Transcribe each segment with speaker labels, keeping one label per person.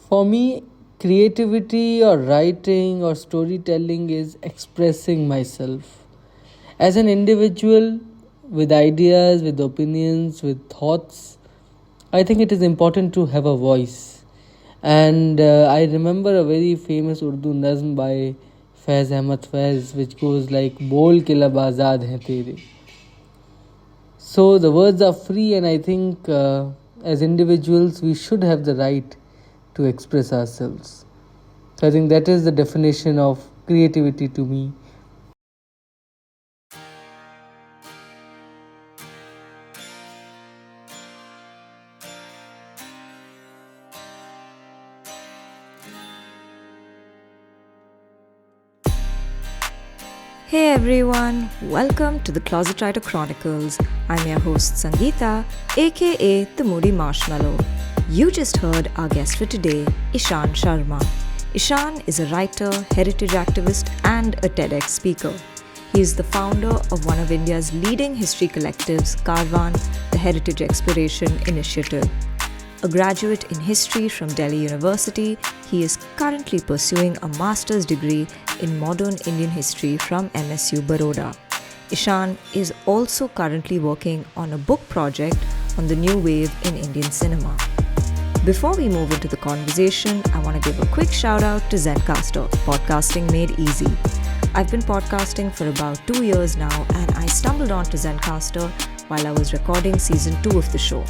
Speaker 1: For me, creativity or writing or storytelling is expressing myself. As an individual with ideas, with opinions, with thoughts, I think it is important to have a voice. And I remember a very famous Urdu nazm by Faiz Ahmad Faiz, which goes like, Bol ke lab azad hain tere. So the words are free, and I think as individuals, we should have the right to express ourselves. So I think that is the definition of creativity to me.
Speaker 2: Hey everyone, welcome to the Closet Writer Chronicles. I'm your host Sangeeta, aka the Moody Marshmallow. You just heard our guest for today, Eshan Sharma. Eshan is a writer, heritage activist, and a TEDx speaker. He is the founder of one of India's leading history collectives, Karwaan, the Heritage Exploration Initiative. A graduate in history from Delhi University, he is currently pursuing a master's degree in modern Indian history from MSU Baroda. Eshan is also currently working on a book project on the new wave in Indian cinema. Before we move into the conversation, I want to give a quick shout out to Zencaster, Podcasting Made Easy. I've been podcasting for about 2 years now, and I stumbled onto Zencaster while I was recording season 2 of the show.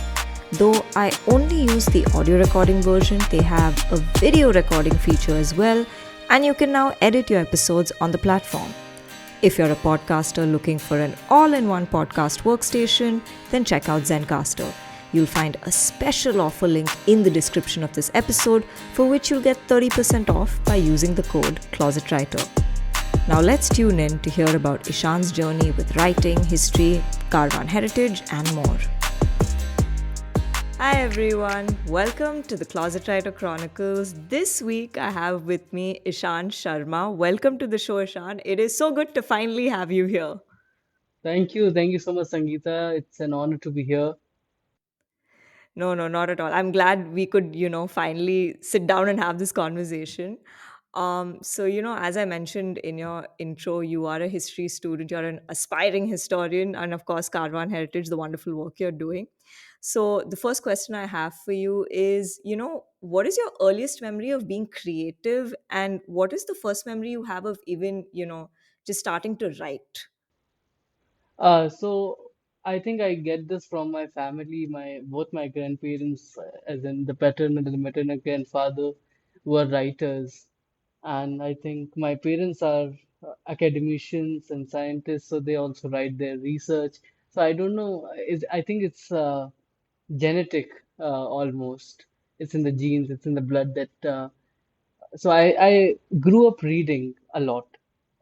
Speaker 2: Though I only use the audio recording version, they have a video recording feature as well, and you can now edit your episodes on the platform. If you're a podcaster looking for an all-in-one podcast workstation, then check out Zencaster. You'll find a special offer link in the description of this episode, for which you'll get 30% off by using the code ClosetWriter. Now let's tune in to hear about Eshan's journey with writing, history, Karwaan Heritage, and more. Hi everyone, welcome to the Closet Writer Chronicles. This week I have with me Eshan Sharma. Welcome to the show, Eshan. It is so good to finally have you here.
Speaker 1: Thank you so much, Sangeeta. It's an honor to be here.
Speaker 2: No, not at all. I'm glad we could, finally sit down and have this conversation. As I mentioned in your intro, you are a history student, you're an aspiring historian, and of course, Karwan Heritage, the wonderful work you're doing. So, the first question I have for you is, what is your earliest memory of being creative, and what is the first memory you have of even, just starting to write?
Speaker 1: So I think I get this from my family. My both my grandparents, as in the paternal and the maternal grandfather, were writers, and I think my parents are academicians and scientists, so they also write their research. So I don't know. I think it's genetic almost. It's in the genes. It's in the blood that. I grew up reading a lot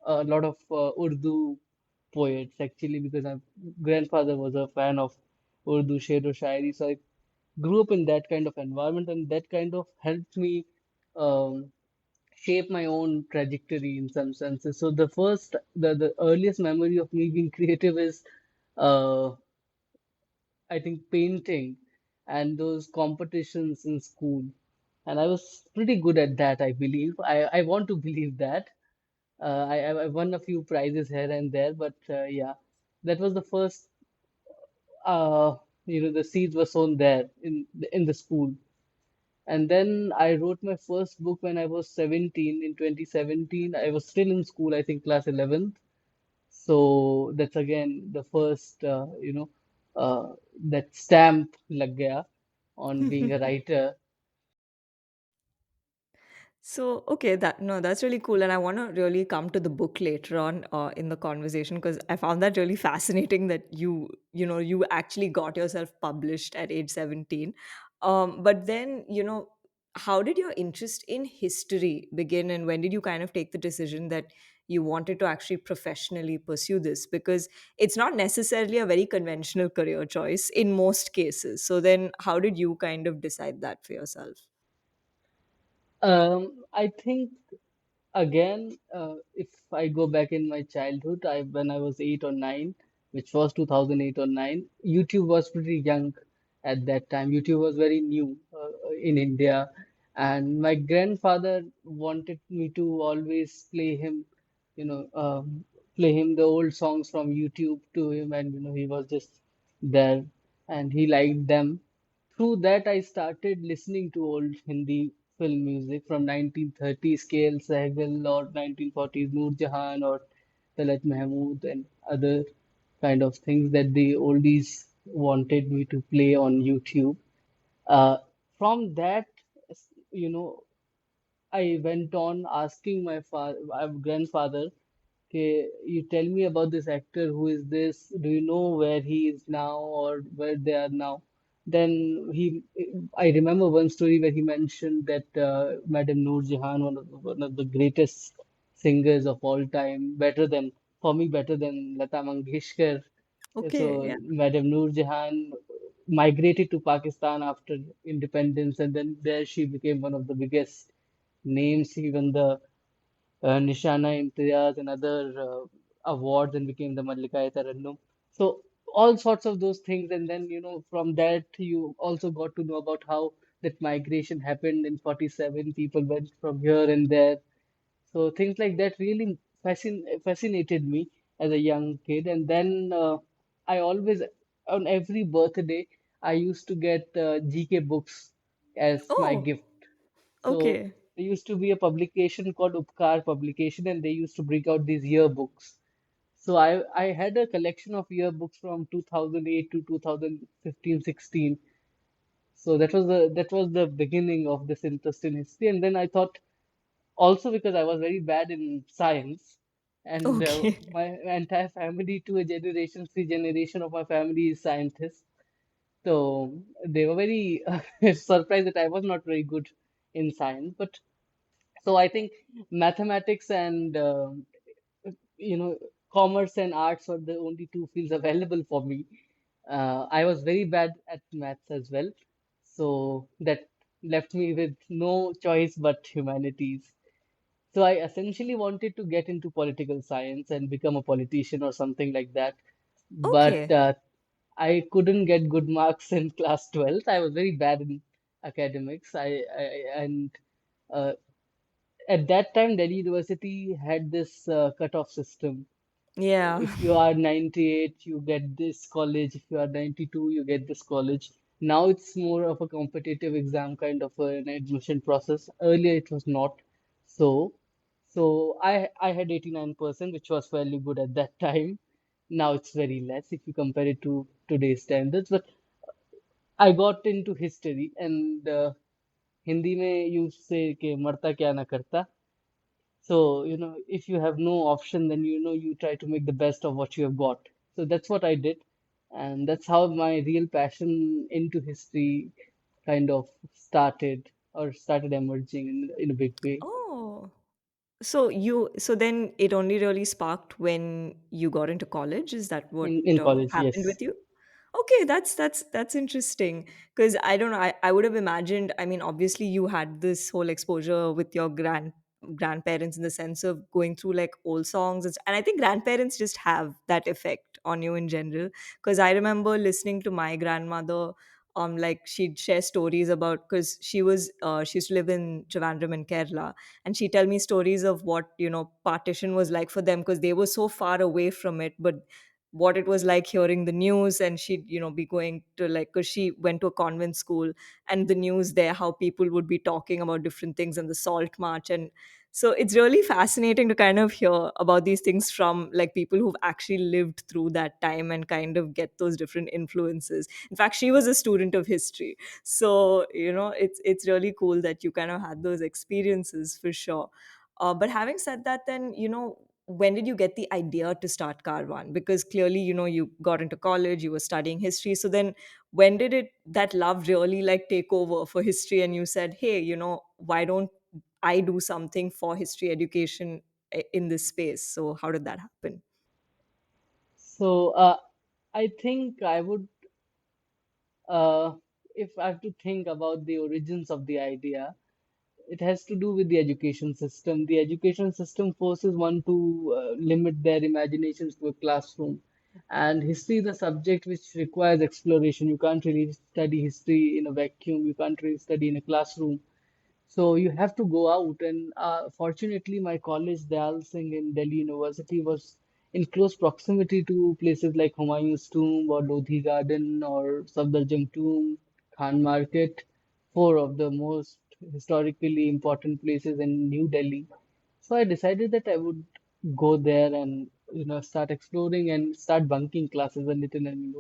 Speaker 1: of Urdu poets actually because my grandfather was a fan of Urdu sher o shairi. So I grew up in that kind of environment, and that kind of helped me um, shape my own trajectory in some senses. So the earliest memory of me being creative is, uh, I think, painting and those competitions in school. And I was pretty good at that, I believe. I want to believe that. I won a few prizes here and there, but yeah, that was the first, uh, the seeds were sown there in the school. And then I wrote my first book when I was 17 in 2017. I was still in school, I think class 11th. So that's again the first, that stamp lag gaya on being a writer.
Speaker 2: So, okay, that's really cool. And I want to really come to the book later on in the conversation because I found that really fascinating that you actually got yourself published at age 17. But then, how did your interest in history begin and when did you kind of take the decision that you wanted to actually professionally pursue this? Because it's not necessarily a very conventional career choice in most cases. So then, how did you kind of decide that for yourself?
Speaker 1: I think again, if I go back in my childhood, when I was 8 or 9, which was 2008 or 9, YouTube was pretty young at that time. YouTube was very new in India, And my grandfather wanted me to always play him, you know, play him the old songs from YouTube to him, and he was just there, and he liked them. Through that, I started listening to old Hindi film music from 1930s, KL Saigal, or 1940s Noor Jahaan, or Talat Mahmood, and other kind of things that the oldies wanted me to play on YouTube. Uh, from that, you know, I went on asking my grandfather, okay, you tell me about this actor. Who is this? Do you know where he is now or where they are now? Then I remember one story where he mentioned that Madam Noor Jahan, one of the greatest singers of all time, for me, better than Lata Mangeshkar.
Speaker 2: Okay,
Speaker 1: So
Speaker 2: yeah.
Speaker 1: Madam Noor Jahan migrated to Pakistan after independence, and then there she became one of the biggest names. Even the Nishana Imtiaz and other awards, and became the Mallika Tarannum. So all sorts of those things, and then from that you also got to know about how that migration happened in 47. People went from here and there, so things like that really fascinated me as a young kid. And then I always, on every birthday, I used to get GK books as my
Speaker 2: Oh,
Speaker 1: gift. So
Speaker 2: okay.
Speaker 1: there used to be a publication called Upkar Publication, and they used to bring out these yearbooks. So I had a collection of yearbooks from 2008 to 2015, 16. So that was the beginning of this interest in history. And then I thought, also because I was very bad in science, and
Speaker 2: Okay.
Speaker 1: my entire family, three generation of my family is scientists. So they were very surprised that I was not very good in science. But so I think mathematics and you know commerce and arts were the only two fields available for me. I was very bad at maths as well, so that left me with no choice but humanities. So I essentially wanted to get into political science and become a politician or something like that. But
Speaker 2: Okay.
Speaker 1: I couldn't get good marks in class 12th. I was very bad in academics. And uh, at that time, Delhi University had this cutoff system.
Speaker 2: Yeah.
Speaker 1: If you are 98, you get this college. If you are 92, you get this college. Now it's more of a competitive exam kind of an admission process. Earlier it was not so. So I had 89%, which was fairly good at that time. Now it's very less if you compare it to today's standards. But I got into history, and Hindi में you say कि मरता क्या ना करता. So, if you have no option, then you try to make the best of what you have got. So that's what I did. And that's how my real passion into history kind of started emerging in a big way
Speaker 2: Oh. So then it only really sparked when you got into college. Is that what
Speaker 1: in college.
Speaker 2: happened with
Speaker 1: Yes.
Speaker 2: you? Okay, that's interesting because I don't know. I would have imagined. I mean, obviously, you had this whole exposure with your grandparents in the sense of going through like old songs, and I think grandparents just have that effect on you in general. Because I remember listening to my grandmother. Like she'd share stories about because she used to live in Trivandrum in Kerala, and she tell me stories of what partition was like for them because they were so far away from it, but what it was like hearing the news. And she'd be going to like because she went to a convent school, and the news there, how people would be talking about different things and the salt march. And so it's really fascinating to kind of hear about these things from like people who've actually lived through that time and kind of get those different influences. In fact, she was a student of history, so it's really cool that you kind of had those experiences for sure. But having said that, then when did you get the idea to start Karwan? Because clearly, you got into college, you were studying history. So then when did that love really like take over for history and you said, hey, why don't I do something for history education in this space? So how did that happen?
Speaker 1: So I think I would, uh, if I have to think about the origins of the idea, it has to do with the education system. The education system forces one to limit their imaginations to a classroom. And history is a subject which requires exploration. You can't really study history in a vacuum. You can't really study in a classroom. So you have to go out, and fortunately, my college, Dayal Singh in Delhi University, was in close proximity to places like Humayun's Tomb or Lodhi Garden or Safdarjung Tomb, Khan Market, four of the most historically important places in New Delhi. So I decided that I would go there and start exploring and start bunking classes a little and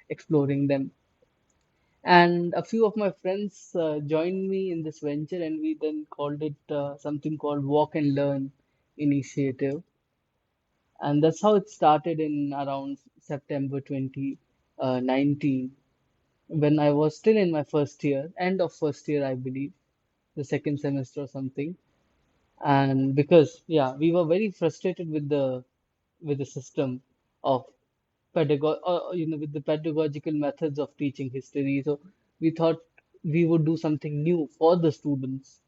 Speaker 1: exploring them. And a few of my friends joined me in this venture, and we then called it something called Walk and Learn Initiative. And that's how it started in around September 2019, when I was still in my first year, end of first year, I believe, the second semester or something. And because, yeah, we were very frustrated with the system of with the pedagogical methods of teaching history. So we thought we would do something new for the students.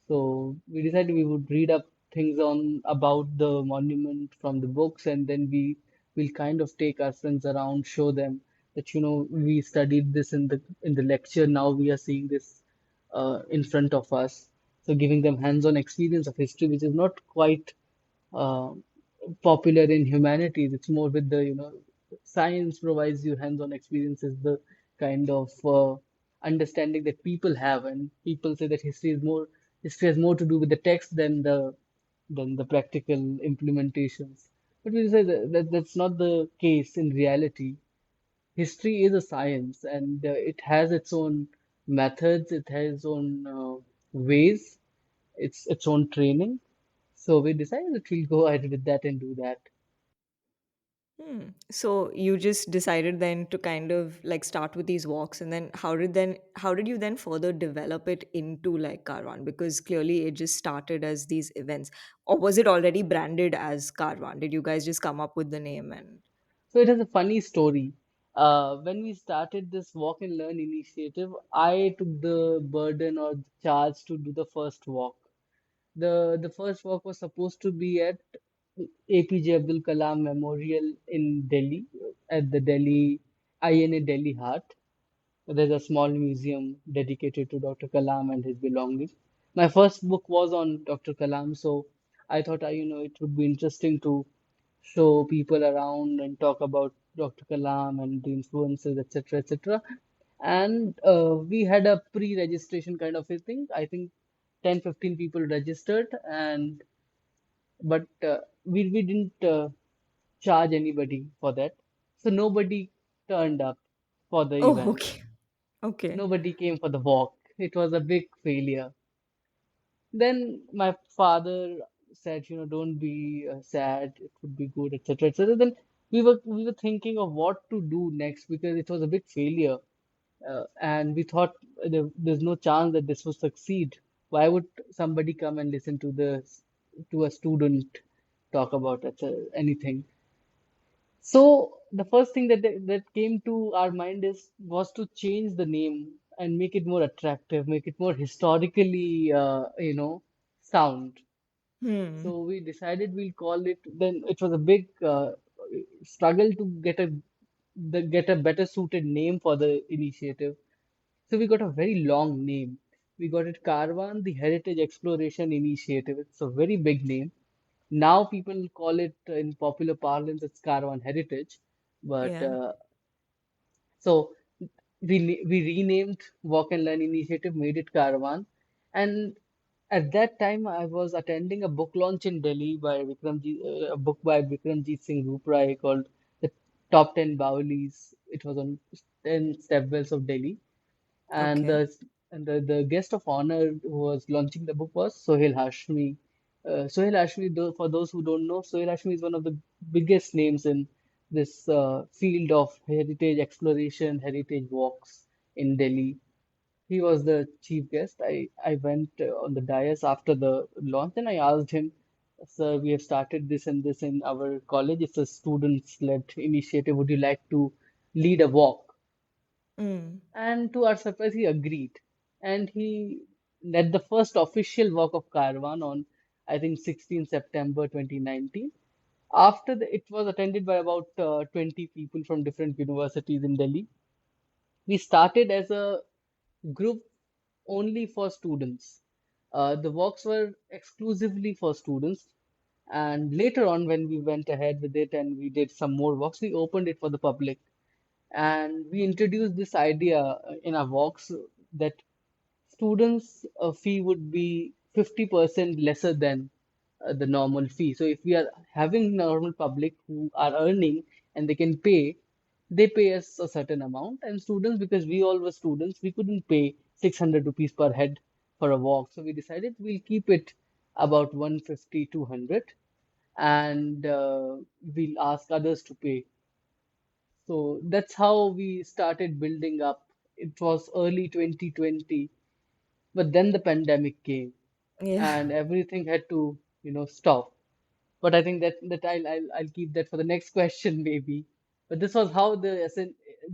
Speaker 1: So we decided we would read up things on about the monument from the books, and then we will kind of take our friends around, show them that we studied this in the lecture. Now we are seeing this in front of us. So giving them hands-on experience of history, which is not quite uh, popular in humanities. It's more with the, science provides you hands-on experiences, the kind of understanding that people have, and people say that history has more to do with the text than the practical implementations. But we say that that's not the case in reality. History is a science, and it has its own methods, it has its own ways, its own training. So we decided that we'll go ahead with that and do that.
Speaker 2: Hmm. So you just decided then to kind of like start with these walks, and then how did you then further develop it into like Karwan? Because clearly it just started as these events, or was it already branded as Karwan? Did you guys just come up with the name and?
Speaker 1: So it has a funny story. When we started this Walk and Learn initiative, I took the burden or the charge to do the first walk. The first walk was supposed to be at APJ Abdul Kalam Memorial in Delhi, at the Delhi INA Delhi Heart. There's a small museum dedicated to Dr. Kalam and his belongings. My first book was on Dr. Kalam, so I thought it would be interesting to show people around and talk about Dr. Kalam and the influences, etc., etc. And we had a pre-registration kind of a thing. I think 10, 15 people registered, and but we didn't charge anybody for that. So nobody turned up for the
Speaker 2: Oh,
Speaker 1: event.
Speaker 2: okay, okay,
Speaker 1: Nobody came for the walk. It was a big failure. Then my father said, don't be sad. It would be good, etc., etc. Then we were thinking of what to do next because it was a big failure, and we thought there's no chance that this would succeed. Why would somebody come and listen to a student talk about anything? So the first thing that came to our mind is was to change the name and make it more attractive, make it more historically, sound.
Speaker 2: hmm,
Speaker 1: So we decided we'll call it. Then it was a big struggle to get a better suited name for the initiative. So we got a very long name. We got it Karwan, the Heritage Exploration Initiative. It's a very big name. Now people call it in popular parlance, it's Karwaan Heritage. But
Speaker 2: yeah,
Speaker 1: so we renamed Walk and Learn Initiative, made it Karwaan. And at that time, I was attending a book launch in Delhi by a book by Vikramjit Singh Rooprai called The Top 10 Baolis. It was on 10 stepwells of Delhi, and
Speaker 2: okay,
Speaker 1: the guest of honor who was launching the book was Sohail Hashmi. Sohail Hashmi, though, for those who don't know, Sohail Hashmi is one of the biggest names in this field of heritage exploration, heritage walks in Delhi. He was the chief guest. I went on the dais after the launch and I asked him, Sir, we have started this and this in our college. It's a students-led initiative. Would you like to lead a walk?
Speaker 2: mm,
Speaker 1: And to our surprise, he agreed. And he led the first official walk of Karwan on, I think, 16 September 2019. It was attended by about 20 people from different universities in Delhi. We started as a group only for students. The walks were exclusively for students. And later on, when we went ahead with it and we did some more walks, we opened it for the public. And we introduced this idea in our walks that students' fee would be 50% lesser than the normal fee. So if we are having normal public who are earning and they can pay, they pay us a certain amount. And students, because we all were students, we couldn't pay 600 rupees per head for a walk. So we decided we'll keep it about 150, 200, and we'll ask others to pay. So that's how we started building up. It was early 2020, but then the pandemic came
Speaker 2: Yeah.
Speaker 1: and everything had to, stop. But I think that I'll keep that for the next question maybe. But this was how the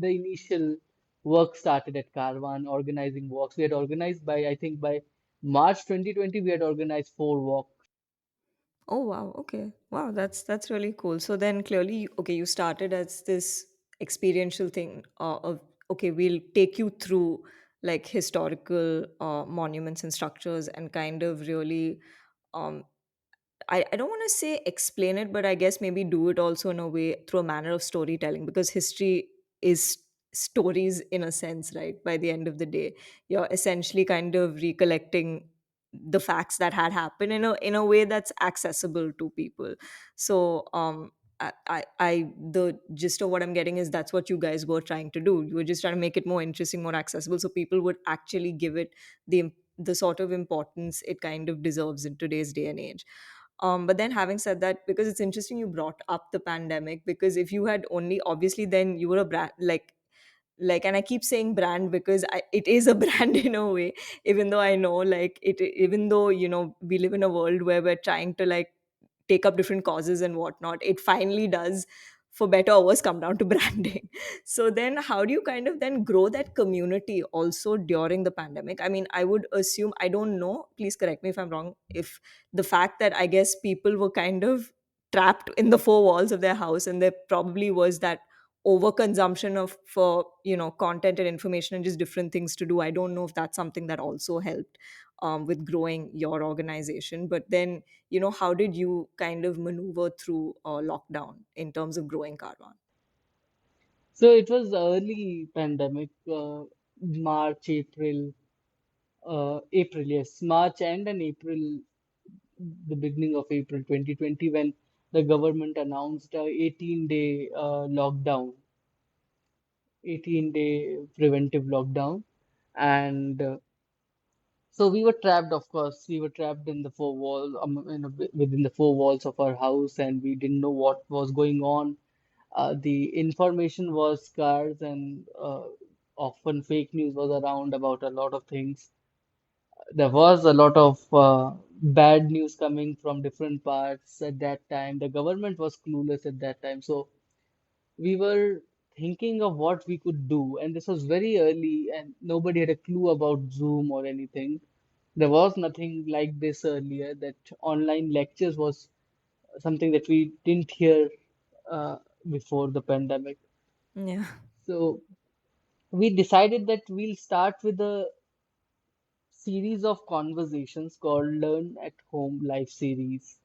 Speaker 1: initial work started at Karwaan, organizing walks. We had organized by I think by March 2020 we had organized 4 walks.
Speaker 2: Oh wow, okay. Wow, that's really cool. So then clearly, okay, you started as this experiential thing of okay, we'll take you through like historical monuments and structures and kind of really um I don't want to say explain it, but I guess maybe do it also in a way through a manner of storytelling because history is stories in a sense, right? By the end of the day, you're essentially kind of recollecting the facts that had happened in a way that's accessible to people. So the gist of what I'm getting is that's what you guys were trying to do. You were just trying to make it more interesting, more accessible, so people would actually give it the sort of importance it kind of deserves in today's day and age. But then having said that, because it's interesting you brought up the pandemic, because if you had only obviously then you were a brand and I keep saying brand because it is a brand in a way, even though I know like it, even though we live in a world where we're trying to like take up different causes and whatnot, it finally does, for better or worse, come down to branding. So then how do you kind of then grow that community also during the pandemic? I mean, I would assume, I don't know, please correct me if I'm wrong, if the fact that I guess people were kind of trapped in the four walls of their house and there probably was that overconsumption of for content and information and just different things to do. I don't know if that's something that also helped with growing your organization. But then how did you kind of maneuver through lockdown in terms of growing Karwan?
Speaker 1: So it was early pandemic, March, April, yes, March end and April, the beginning of April 2020, when the government announced a 18-day lockdown, 18-day preventive lockdown. And so we were trapped, of course, we were trapped in the four walls, within the four walls of our house, and we didn't know what was going on. The information was scarce, and often fake news was around about a lot of things. There was a lot of bad news coming from different parts at that time. The government was clueless at that time. So we were thinking of what we could do. And this was very early, and nobody had a clue about Zoom or anything. There was nothing like this earlier, that online lectures was something that we didn't hear uh, before the pandemic.
Speaker 2: Yeah.
Speaker 1: So we decided that we'll start with a series of conversations called Learn at Home Live Series.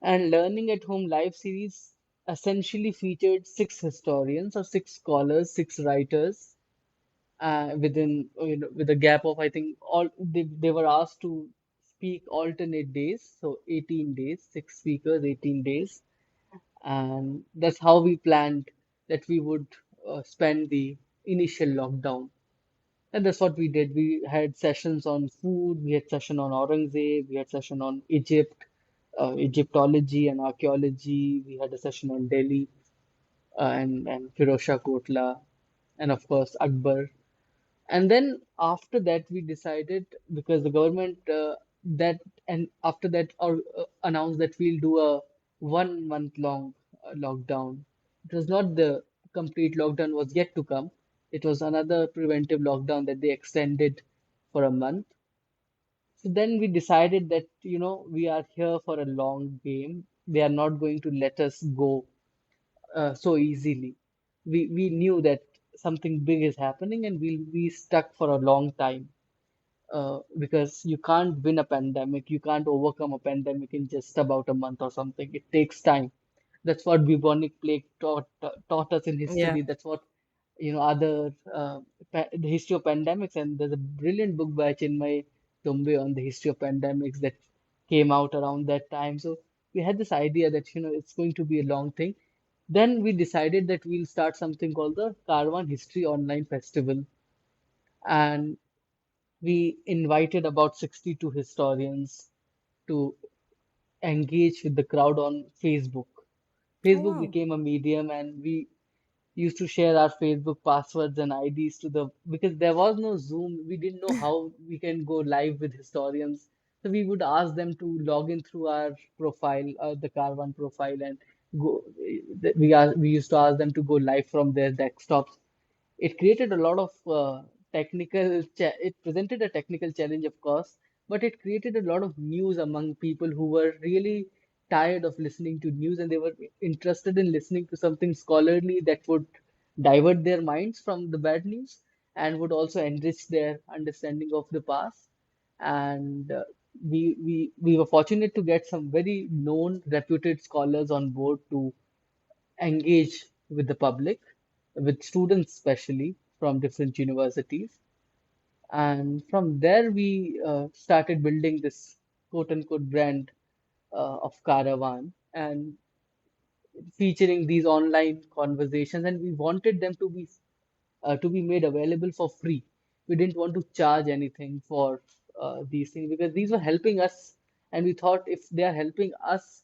Speaker 1: And Learning at Home Live Series essentially featured 6 historians or 6 scholars, 6 writers, with a gap of I think all they were asked to speak alternate days, so 18 days, 6 speakers, 18 days, and that's how we planned that we would spend the initial lockdown. And that's what we did. We had sessions on food, we had session on Aurangzeb, we had session on Egypt, Egyptology and archaeology. We had a session on Delhi and Firosha Kotla, and of course Akbar. And then after that, we decided, because the government that and after that announced that we'll do a 1 month long lockdown. It was not the complete lockdown was yet to come. It was another preventive lockdown that they extended for a month. So then we decided that, we are here for a long game. They are not going to let us go so easily. We knew that something big is happening and we'll be stuck for a long time. because you can't win a pandemic, you can't overcome a pandemic in just about a month or something. It takes time. That's what bubonic plague taught us in
Speaker 2: Yeah.
Speaker 1: history. That's what other the history of pandemics. And there's a brilliant book by Chinmay Tumbe on the history of pandemics that came out around that time. So we had this idea that it's going to be a long thing. Then we decided that we'll start something called the Karwaan History Online Festival, and we invited about 62 historians to engage with the crowd on Facebook.
Speaker 2: Oh,
Speaker 1: Facebook
Speaker 2: wow.
Speaker 1: became a medium, and we used to share our Facebook passwords and IDs to the because there was no Zoom. We didn't know how we can go live with historians. So we would ask them to log in through our profile, the Caravan profile, and go. We used to ask them to go live from their desktops. It created a lot of it presented a technical challenge, of course, but it created a lot of news among people who were really tired of listening to news, and they were interested in listening to something scholarly that would divert their minds from the bad news and would also enrich their understanding of the past. And we were fortunate to get some very known, reputed scholars on board to engage with the public, with students especially from different universities. And from there, we started building this quote unquote brand of Caravan and featuring these online conversations. And we wanted them to be made available for free. We didn't want to charge anything for these things because these were helping us, and we thought if they are helping us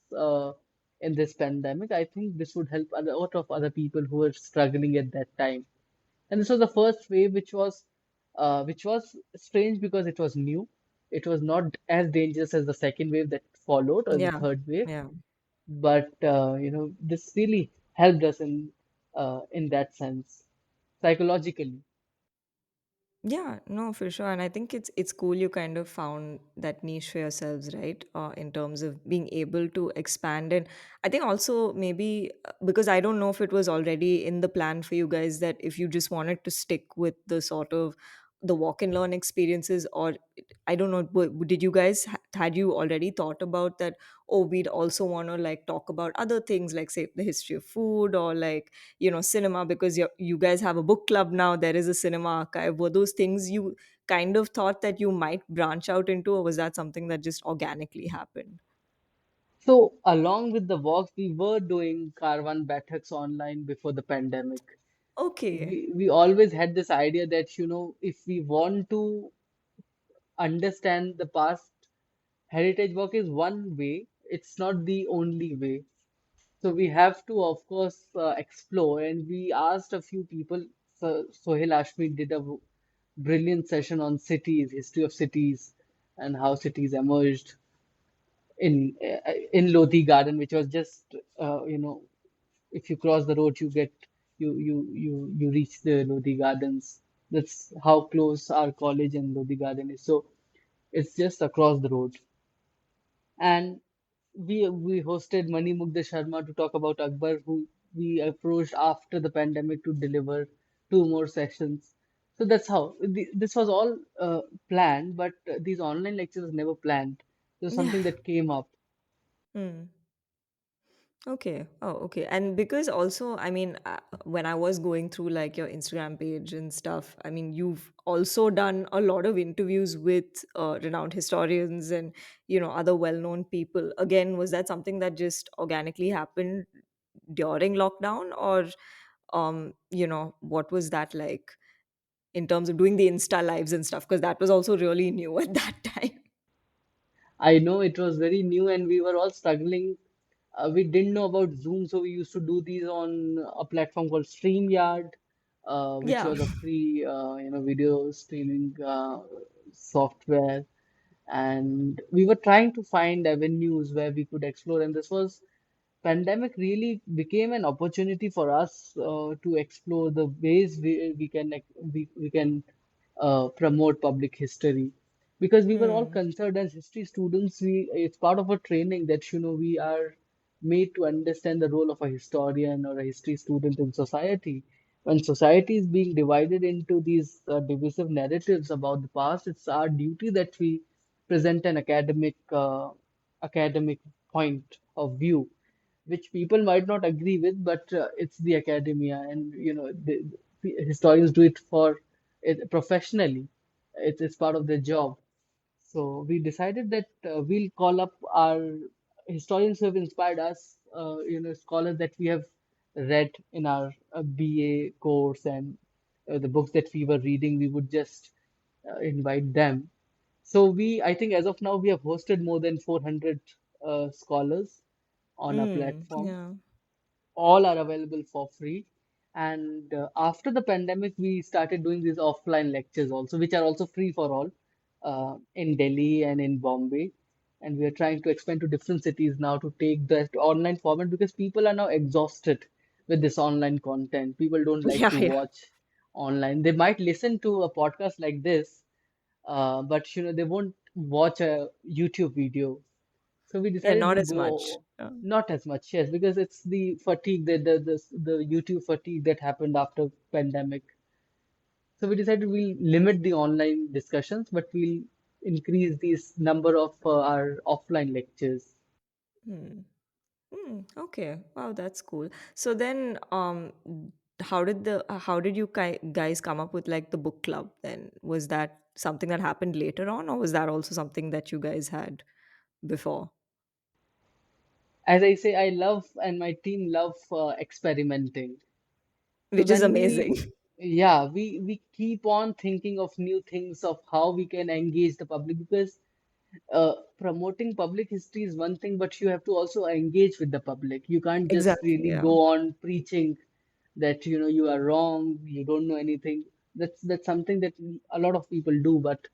Speaker 1: in this pandemic, I think this would help a lot of other people who were struggling at that time. And this was the first wave, which was strange because it was new. It was not as dangerous as the second wave that followed or the
Speaker 2: Yeah.
Speaker 1: third wave,
Speaker 2: Yeah.
Speaker 1: but this really helped us in that sense psychologically.
Speaker 2: Yeah, no, for sure. And I think it's cool you kind of found that niche for yourselves, right? In terms of being able to expand. And I think also maybe because I don't know if it was already in the plan for you guys that if you just wanted to stick with the sort of the walk and learn experiences, or I don't know, did you guys had you already thought about that? Oh, we'd also want to like talk about other things like say the history of food or like cinema, because you guys have a book club now, there is a cinema archive. Were those things you kind of thought that you might branch out into, or was that something that just organically happened?
Speaker 1: So, along with the walks, we were doing Karwan Baithaks online before the pandemic.
Speaker 2: Okay.
Speaker 1: We always had this idea that, if we want to understand the past, heritage work is one way, it's not the only way. So, we have to, of course, explore. And we asked a few people. So, Sohail Hashmi did a brilliant session on cities, history of cities, and how cities emerged in Lodi Garden, which was just if you cross the road, you reach the Lodi Gardens. That's how close our college and Lodi Garden is. So it's just across the road. And we hosted Manimugdha Sharma to talk about Akbar, who we approached after the pandemic to deliver two more sessions. So that's how this was all planned, but these online lectures was never planned. It was
Speaker 2: Yeah.
Speaker 1: something that came up.
Speaker 2: Hmm. Okay. Oh, okay. And because also, I mean, when I was going through like your Instagram page and stuff, I mean, you've also done a lot of interviews with renowned historians and, other well-known people. Again, was that something that just organically happened during lockdown, or, what was that like in terms of doing the Insta lives and stuff? Because that was also really new at that time.
Speaker 1: I know it was very new and we were all struggling. We didn't know about Zoom, so we used to do these on a platform called StreamYard, which
Speaker 2: Yeah.
Speaker 1: was a free, video streaming software. And we were trying to find avenues where we could explore. And this was pandemic really became an opportunity for us to explore the ways we can promote public history because we were all
Speaker 2: Hmm.
Speaker 1: concerned as history students. It's part of our training that we are made to understand the role of a historian or a history student in society, When society is being divided into these divisive narratives about the past, it's our duty that we present an academic point of view, which people might not agree with, but it's the academia, and the historians do it for it professionally. It's part of their job. So we decided that we'll call up our historians who have inspired us, scholars that we have read in our BA course, and the books that we were reading, we would just invite them. So I think as of now, we have hosted more than 400 scholars on our platform.
Speaker 2: Yeah.
Speaker 1: All are available for free. And after the pandemic, we started doing these offline lectures also, which are also free for all, in Delhi and in Bombay. And we are trying to expand to different cities now to take that online format, because people are now exhausted with this online content. People don't like
Speaker 2: Yeah,
Speaker 1: to
Speaker 2: yeah.
Speaker 1: watch online. They might listen to a podcast like this, but they won't watch a YouTube video. So we
Speaker 2: Yeah,
Speaker 1: decided
Speaker 2: not
Speaker 1: we'll
Speaker 2: as much.
Speaker 1: go not as much, yes, because it's the fatigue, the YouTube fatigue that happened after pandemic. So we decided we'll limit the online discussions, but we'll increase this number of our offline lectures.
Speaker 2: Okay. Wow, that's cool. So then, how did you guys come up with like the book club then? Was that something that happened later on, or was that also something that you guys had before?
Speaker 1: As I say, I love and my team love experimenting. So
Speaker 2: Which is
Speaker 1: when we,
Speaker 2: amazing.
Speaker 1: yeah, we keep on thinking of new things of how we can engage the public, because promoting public history is one thing, but you have to also engage with the public. You can't just
Speaker 2: Exactly.
Speaker 1: really
Speaker 2: Yeah.
Speaker 1: go on preaching that you are wrong, you don't know anything. That's something that a lot of people do, but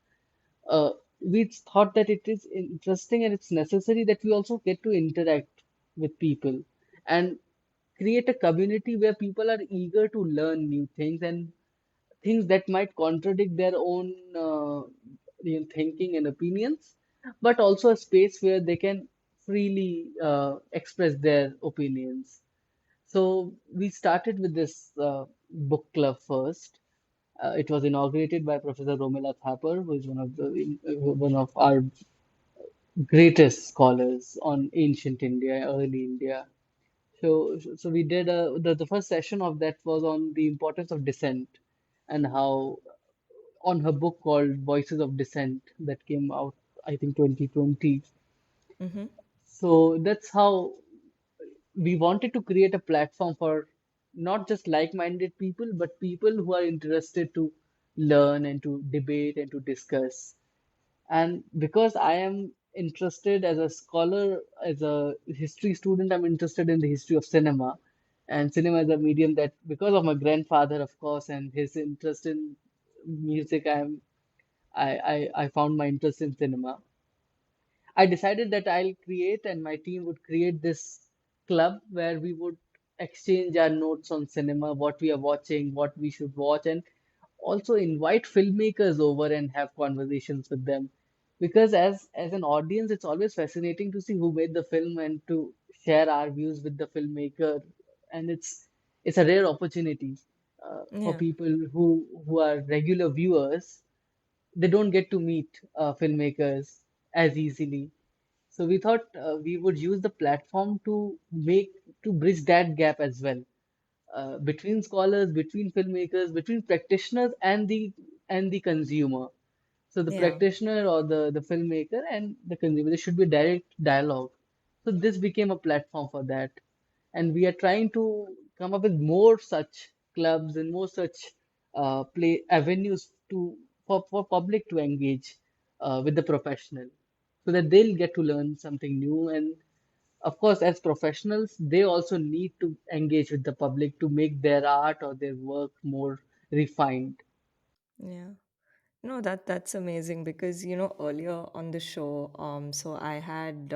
Speaker 1: uh, we thought that it is interesting and it's necessary that we also get to interact with people and create a community where people are eager to learn new things, and things that might contradict their own thinking and opinions, but also a space where they can freely express their opinions. So we started with this book club first. It was inaugurated by Professor Romila Thapar, who is one of our greatest scholars on ancient India, early India. So we did the first session of that was on the importance of dissent, and how on her book called Voices of Dissent that came out, I think, 2020.
Speaker 2: Mm-hmm.
Speaker 1: So that's how we wanted to create a platform for not just like-minded people, but people who are interested to learn and to debate and to discuss. And because I am interested as a scholar, as a history student, I'm interested in the history of cinema. And cinema is a medium that, because of my grandfather, of course, and his interest in music, I found my interest in cinema. I decided that I'll create and my team would create this club where we would exchange our notes on cinema, what we are watching, what we should watch, and also invite filmmakers over and have conversations with them. Because as an audience, it's always fascinating to see who made the film and to share our views with the filmmaker. And it's a rare opportunity for
Speaker 2: Yeah.
Speaker 1: people who are regular viewers. They don't get to meet filmmakers as easily. So we thought we would use the platform to bridge that gap as well, between scholars, between filmmakers, between practitioners and the consumer. So the
Speaker 2: Yeah.
Speaker 1: practitioner or the filmmaker and the consumer, there should be direct dialogue. So this became a platform for that. And we are trying to come up with more such clubs and more such play avenues for public to engage with the professional, so that they'll get to learn something new. And of course, as professionals, they also need to engage with the public to make their art or their work more refined.
Speaker 2: Yeah. No, that's amazing because earlier on the show, so I had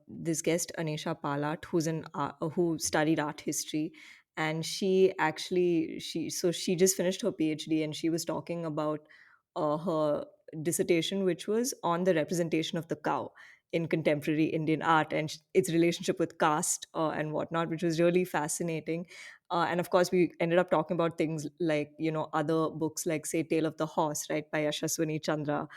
Speaker 2: this guest Anisha Palat, who studied art history, and she just finished her PhD, and she was talking about her dissertation, which was on the representation of the cow in contemporary Indian art and its relationship with caste and whatnot, which was really fascinating. And of course, we ended up talking about things like, other books like, say, Tale of the Horse, right, by Yashaswini Chandra.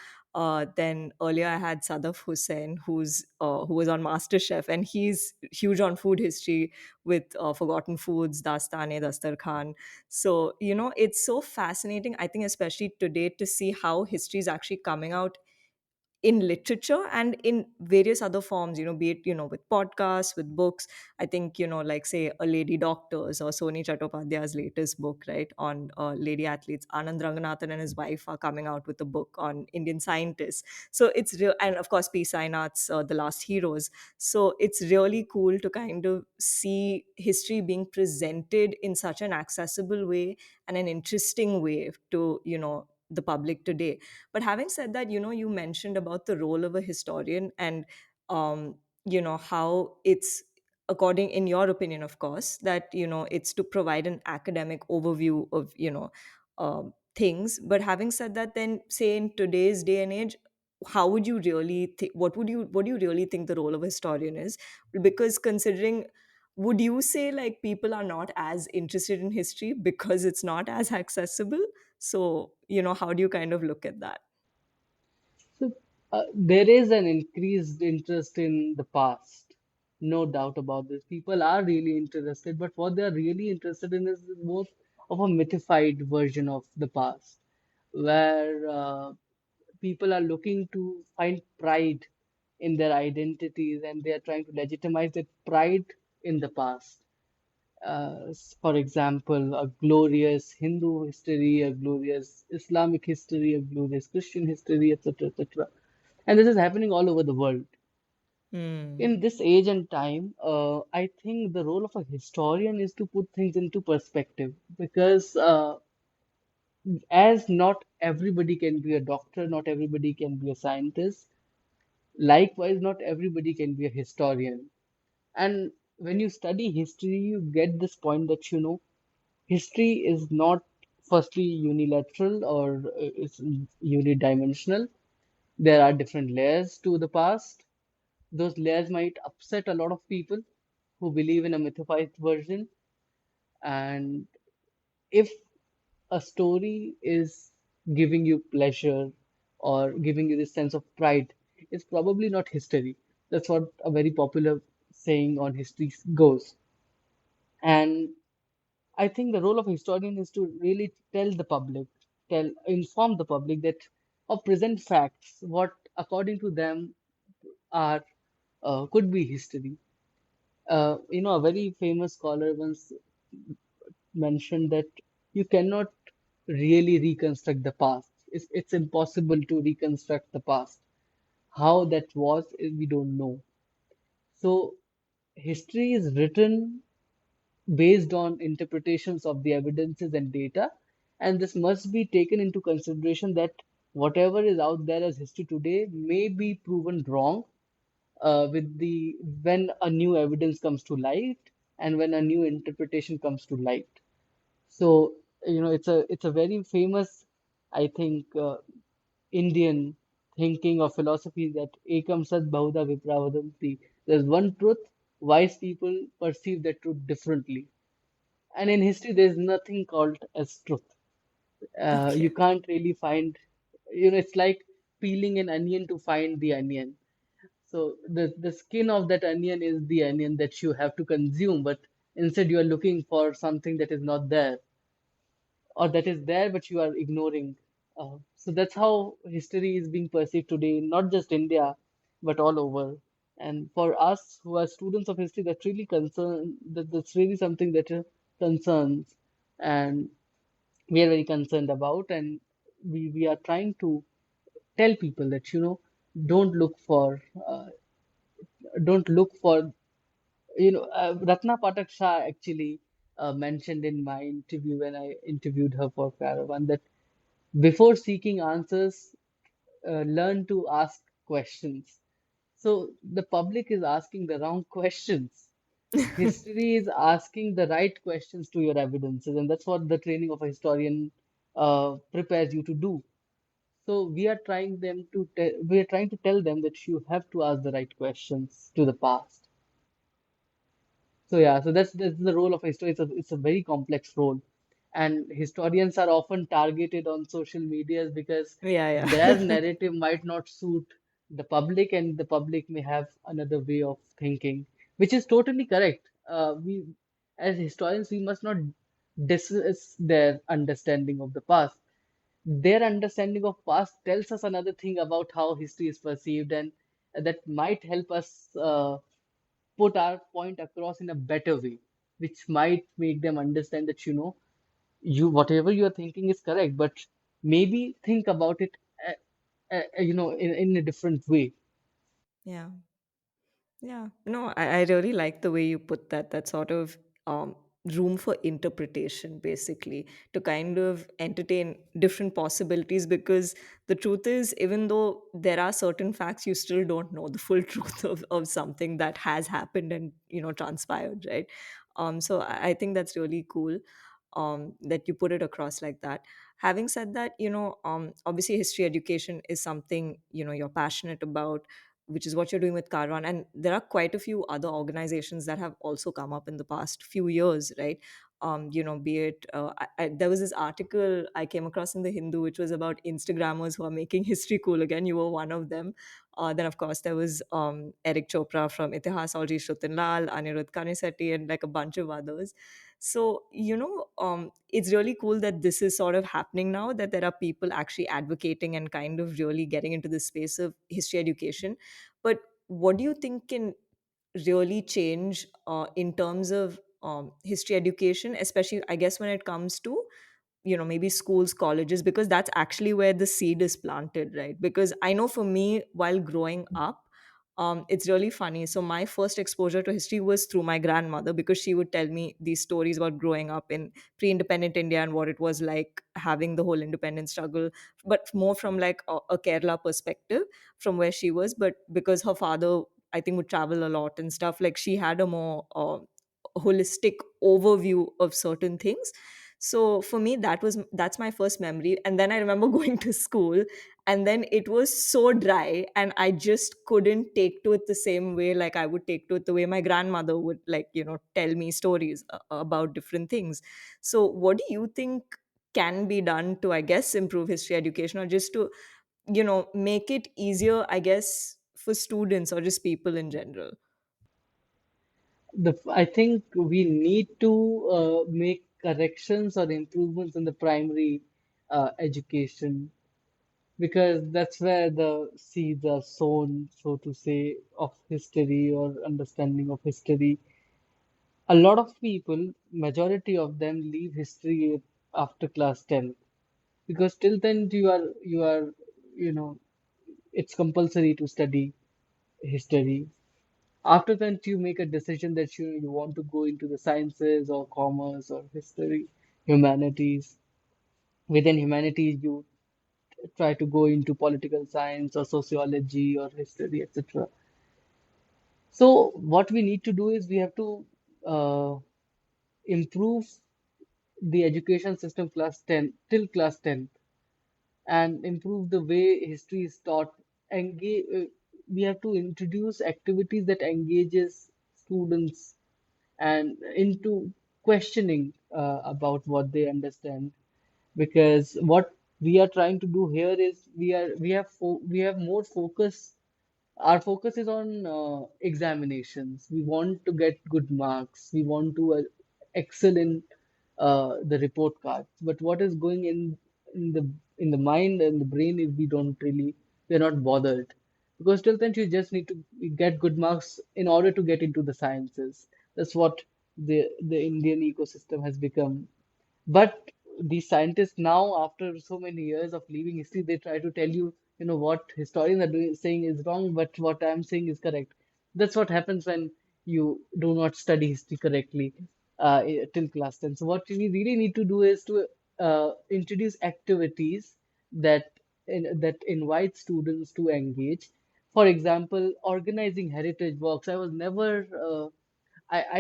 Speaker 2: Then earlier I had Sadaf Hussain, who was on MasterChef, and he's huge on food history with Forgotten Foods, Dastane, Dastarkhan. So, it's so fascinating, I think, especially today, to see how history is actually coming out in literature and in various other forms, be it, with podcasts, with books. I think, like, say, A Lady Doctors, or Soni Chattopadhyay's latest book, right, on lady athletes. Anand Ranganathan and his wife are coming out with a book on Indian scientists. So it's real. And of course, P.Sainath's The Last Heroes. So it's really cool to kind of see history being presented in such an accessible way and an interesting way to, the public today. But having said that, you mentioned about the role of a historian, and how it's, according, in your opinion, of course, that, it's to provide an academic overview of, things. But having said that, then, say, in today's day and age, how would you really think, what do you really think the role of a historian is? Because, considering, would you say, like, people are not as interested in history because it's not as accessible? So, how do you kind of look at that?
Speaker 1: So there is an increased interest in the past, no doubt about this. People are really interested, but what they are really interested in is more of a mythified version of the past, where people are looking to find pride in their identities and they are trying to legitimize that pride in the past. For example, a glorious Hindu history, a glorious Islamic history, a glorious Christian history, etc., etc. And this is happening all over the world.
Speaker 2: Hmm.
Speaker 1: In this age and time, I think the role of a historian is to put things into perspective because as not everybody can be a doctor, not everybody can be a scientist, likewise, not everybody can be a historian. And when you study history, you get this point that history is not firstly unilateral or it's unidimensional. There are different layers to the past. Those layers might upset a lot of people who believe in a mythified version. And if a story is giving you pleasure or giving you this sense of pride, it's probably not history. That's what a very popular saying on history goes. And I think the role of a historian is to really tell the public, inform the public that or present facts, what according to them are could be history. A very famous scholar once mentioned that you cannot really reconstruct the past. It's impossible to reconstruct the past. How that was, we don't know. So history is written based on interpretations of the evidences and data. And this must be taken into consideration that whatever is out there as history today may be proven wrong with the when a new evidence comes to light and when a new interpretation comes to light. So it's a very famous, I think, Indian thinking or philosophy that ekam sat bahuda vipravadanti. There's one truth. Wise people perceive that truth differently. And in history, there's nothing called as truth. You
Speaker 2: Okay.
Speaker 1: can't really find, it's like peeling an onion to find the onion. So the skin of that onion is the onion that you have to consume, but instead you are looking for something that is not there or that is there but you are ignoring. So that's how history is being perceived today, not just India, but all over. And for us who are students of history, that's really something that concerns, and we are very concerned about, and we are trying to tell people that don't look for uh, don't look for Ratna Patak Shah actually mentioned in my interview when I interviewed her for Caravan that before seeking answers, learn to ask questions. So the public is asking the wrong questions. History is asking the right questions to your evidences, and that's what the training of a historian prepares you to do. So we are trying to tell them that you have to ask the right questions to the past. So yeah, so that's the role of a historian. It's a very complex role, and historians are often targeted on social medias because
Speaker 2: Yeah,
Speaker 1: their
Speaker 2: yeah.
Speaker 1: narrative might not suit the public, and the public may have another way of thinking, which is totally correct. We, as historians, we must not dismiss their understanding of the past. Their understanding of past tells us another thing about how history is perceived, and that might help us put our point across in a better way, which might make them understand that, you whatever you are thinking is correct, but maybe think about it, in a different way.
Speaker 2: Yeah. Yeah, no, I really like the way you put that. That sort of room for interpretation, basically, to kind of entertain different possibilities. Because the truth is, even though there are certain facts, you still don't know the full truth of something that has happened and transpired, right? So I think that's really cool that you put it across like that. Having said that, obviously history education is something you're passionate about, which is what you're doing with Karwan. And there are quite a few other organizations that have also come up in the past few years, right? Be it there was this article I came across in the Hindu, which was about Instagrammers who are making history cool again. You were one of them. Then, of course, there was Eric Chopra from Itihasology, Shrutin Lal, Anirudh Kanisetti, and like a bunch of others. So, it's really cool that this is sort of happening now, that there are people actually advocating and kind of really getting into the space of history education. But what do you think can really change in terms of history education, especially, I guess, when it comes to maybe schools, colleges, because that's actually where the seed is planted, right? Because I know for me, while growing up, it's really funny. So my first exposure to history was through my grandmother, because she would tell me these stories about growing up in pre-independent India and what it was like having the whole independence struggle, but more from like a Kerala perspective, from where she was. But because her father, I think, would travel a lot and stuff, like she had a more holistic overview of certain things. So for me, that's my first memory. And then I remember going to school, and then it was so dry, and I just couldn't take to it the same way, like I would take to it the way my grandmother would, like, tell me stories about different things. So what do you think can be done to, I guess, improve history education, or just to make it easier, I guess, for students or just people in general?
Speaker 1: I think we need to make corrections or improvements in the primary education, because that's where the seeds are sown, so to say, of history or understanding of history. A lot of people, majority of them, leave history after class 10, because till then you are you know it's compulsory to study history. After that, you make a decision that you want to go into the sciences or commerce or history, humanities. Within humanities, you try to go into political science or sociology or history, etc. So what we need to do is we have to uh, improve the education system class 10 till class 10, and improve the way history is taught. We have to introduce activities that engages students and into questioning about what they understand, because what we are trying to do here is we have more focus. Our focus is on examinations. We want to get good marks. We want to excel in the report cards. But what is going in the in the mind and the brain is we're not bothered, because till then you just need to get good marks in order to get into the sciences. That's what the Indian ecosystem has become. But the scientists now, after so many years of leaving history, they try to tell you, what historians are saying is wrong, but what I'm saying is correct. That's what happens when you do not study history correctly till class 10. So what we really need to do is to introduce activities that invite students to engage. For example, organizing heritage walks. I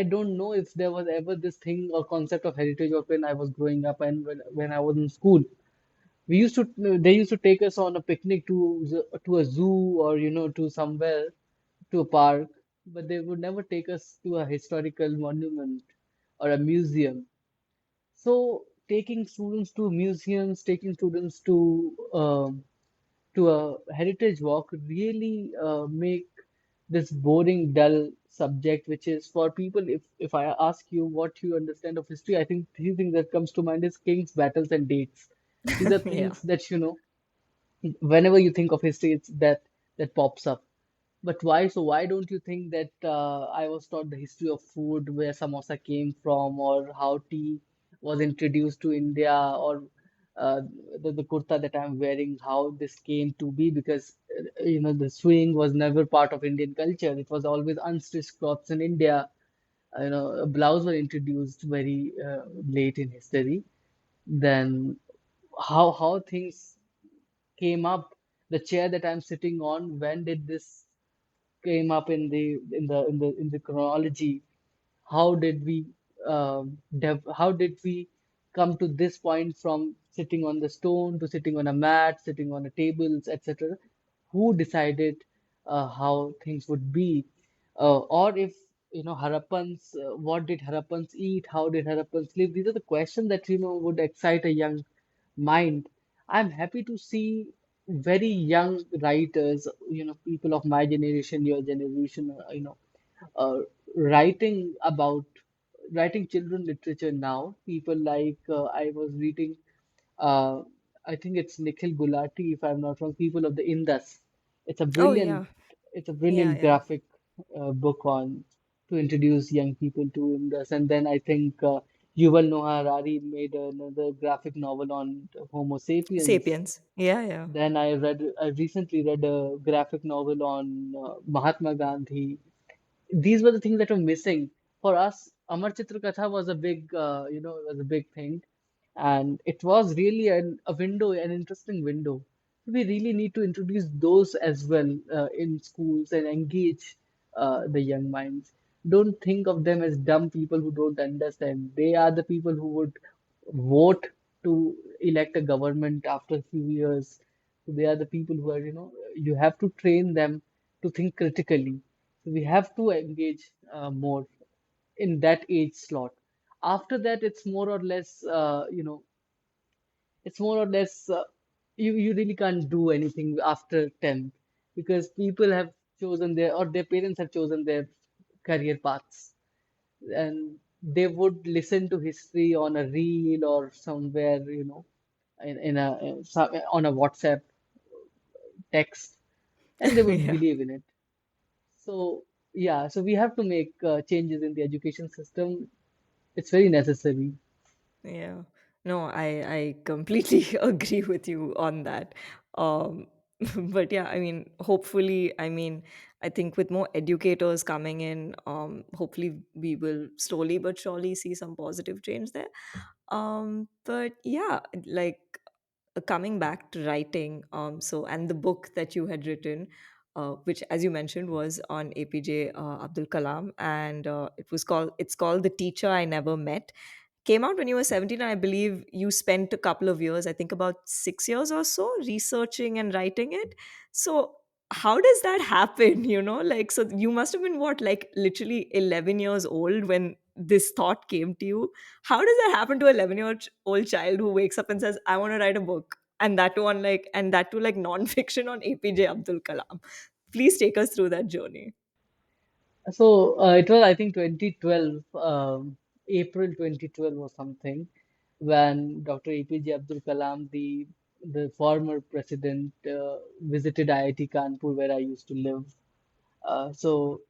Speaker 1: don't know if there was ever this thing or concept of heritage walk when I was growing up, and when I was in school. They used to take us on a picnic to a zoo, or to somewhere, to a park. but they would never take us to a historical monument or a museum. So taking students to museums, taking students to a heritage walk really make this boring, dull subject, which is for people. If I ask you what you understand of history, I think three things that comes to mind is kings, battles, and dates. These are
Speaker 2: Yeah.
Speaker 1: things that whenever you think of history, it's that pops up. But why? So why don't you think that I was taught the history of food, where samosa came from, or how tea was introduced to India, or uh, the kurta that I'm wearing, how this came to be? Because the swing was never part of Indian culture. It was always unstitched cloths in India. A blouse were introduced very late in history. Then how things came up, the chair that I'm sitting on, when did this came up in the chronology? How did we how did we come to this point from sitting on the stone to sitting on a mat, sitting on a tables, etc.? Who decided how things would be? Or if Harappans, what did Harappans eat? How did Harappans live? These are the questions that would excite a young mind. I'm happy to see very young writers, people of my generation, your generation, uh, writing about writing children literature now. People like I was reading, uh, I think it's Nikhil Gulati, if I'm not wrong, People of the Indus. It's a
Speaker 2: Oh,
Speaker 1: brilliant,
Speaker 2: yeah.
Speaker 1: it's a
Speaker 2: Yeah,
Speaker 1: brilliant
Speaker 2: yeah.
Speaker 1: graphic book on to introduce young people to Indus. And then I think Yuval Noah Harari made another graphic novel on Homo sapiens.
Speaker 2: Sapiens. Yeah, yeah.
Speaker 1: Then I recently read a graphic novel on Mahatma Gandhi. These were the things that were missing for us. Amar Chitra Katha was a big, was a big thing, and it was really a window, an interesting window. We really need to introduce those as well in schools and engage the young minds. Don't think of them as dumb people who don't understand. They are the people who would vote to elect a government after a few years. They are the people who are, you have to train them to think critically. So we have to engage more in that age slot. After that, it's more or less, it's more or less, you really can't do anything after 10th because people have chosen or their parents have chosen their career paths, and they would listen to history on a reel or somewhere, on a WhatsApp text, and they would
Speaker 2: Yeah.
Speaker 1: believe in it. So yeah, so we have to make changes in the education system. It's very necessary.
Speaker 2: Yeah. No, I completely agree with you on that. Um, but yeah, I mean, hopefully, I mean, I think with more educators coming in, hopefully we will slowly but surely see some positive change there. But yeah, like coming back to writing, so and the book that you had written, which, as you mentioned, was on APJ Abdul Kalam, and it's called The Teacher I Never Met. Came out when you were 17, and I believe you spent a couple of years, I think about 6 years or so, researching and writing it. So how does that happen? Like, so you must have been what, like literally 11 years old when this thought came to you. How does that happen to an 11-year-old child who wakes up and says, I want to write a book? And that too on like, and that too like non-fiction on APJ Abdul Kalam. Please take us through that journey.
Speaker 1: So it was, I think, 2012, April 2012 or something, when Dr. APJ Abdul Kalam, the former president, visited IIT Kanpur, where I used to live. So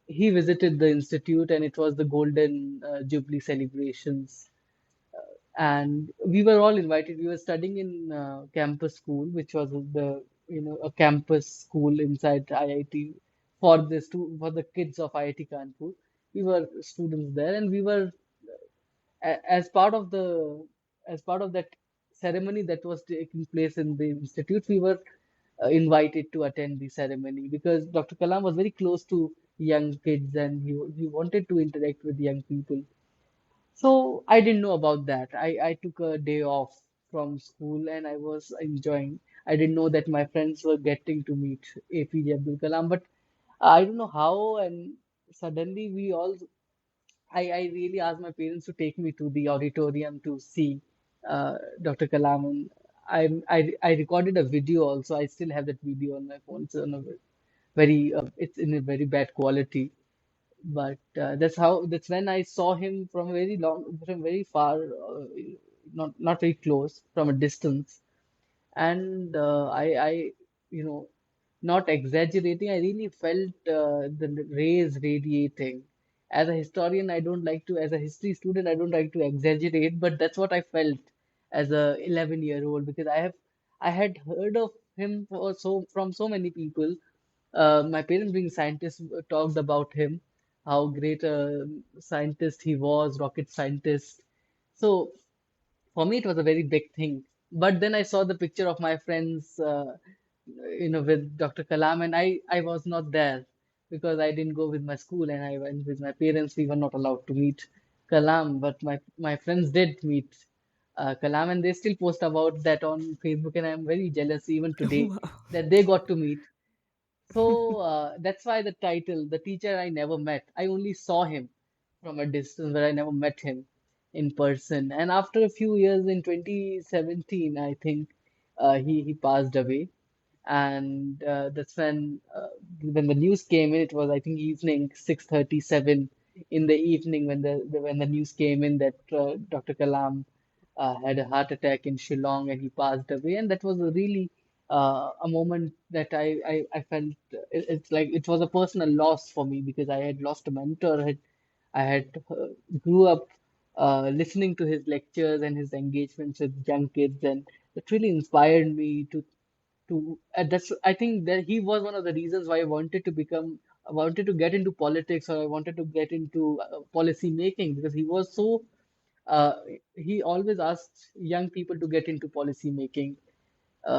Speaker 1: he visited the institute, and it was the Golden Jubilee celebrations. And we were all invited. We were studying in campus school, which was a campus school inside IIT for the kids of IIT Kanpur. We were students there, and we were as part of that ceremony that was taking place in the institute. We were invited to attend the ceremony because Dr. Kalam was very close to young kids, and he wanted to interact with young people. So I didn't know about that. I took a day off from school and I was enjoying. I didn't know that my friends were getting to meet APJ Abdul Kalam. But I don't know how, and suddenly we all I really asked my parents to take me to the auditorium to see Dr. Kalam. And I recorded a video also. I still have that video on my phone. It's on a it's in a very bad quality. But that's when I saw him from from very far, not very close, from a distance. And you know, not exaggerating, I really felt the rays radiating. As a historian, I don't like to, as a history student, I don't like to exaggerate, but that's what I felt as a 11-year-old, because I had heard of him from so many people. My parents, being scientists, talked about him, how great a scientist he was, rocket scientist. So for me, it was a very big thing. But then I saw the picture of my friends, with Dr. Kalam, and I was not there because I didn't go with my school and I went with my parents. We were not allowed to meet Kalam, but my friends did meet Kalam, and they still post about that on Facebook, and I'm very jealous even today
Speaker 2: Wow.
Speaker 1: that they got to meet. So that's why the title, The Teacher I Never Met. I only saw him from a distance, but I never met him in person. And after a few years in 2017, I think he passed away. And that's when the news came in. It was, I think, evening 6:37 in the evening when when the news came in that Dr. Kalam had a heart attack in Shillong and he passed away. And that was a really a moment that I felt it's like it was a personal loss for me because I had lost a mentor. I had grew up listening to his lectures and his engagements with young kids, and it really inspired me to that's I think that he was one of the reasons why I wanted to get into politics, or I wanted to get into policy making, because uh, he always asked young people to get into policy making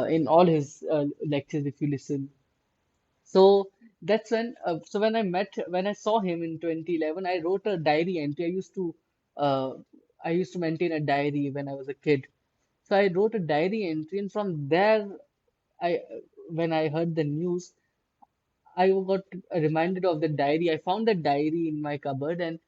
Speaker 1: in all his lectures if you listen. So that's when I saw him in 2011, I wrote a diary entry. Uh, I used to maintain a diary when I was a kid. So I wrote a diary entry, and from there, I when I heard the news, I got reminded of the diary. I found the diary in my cupboard, and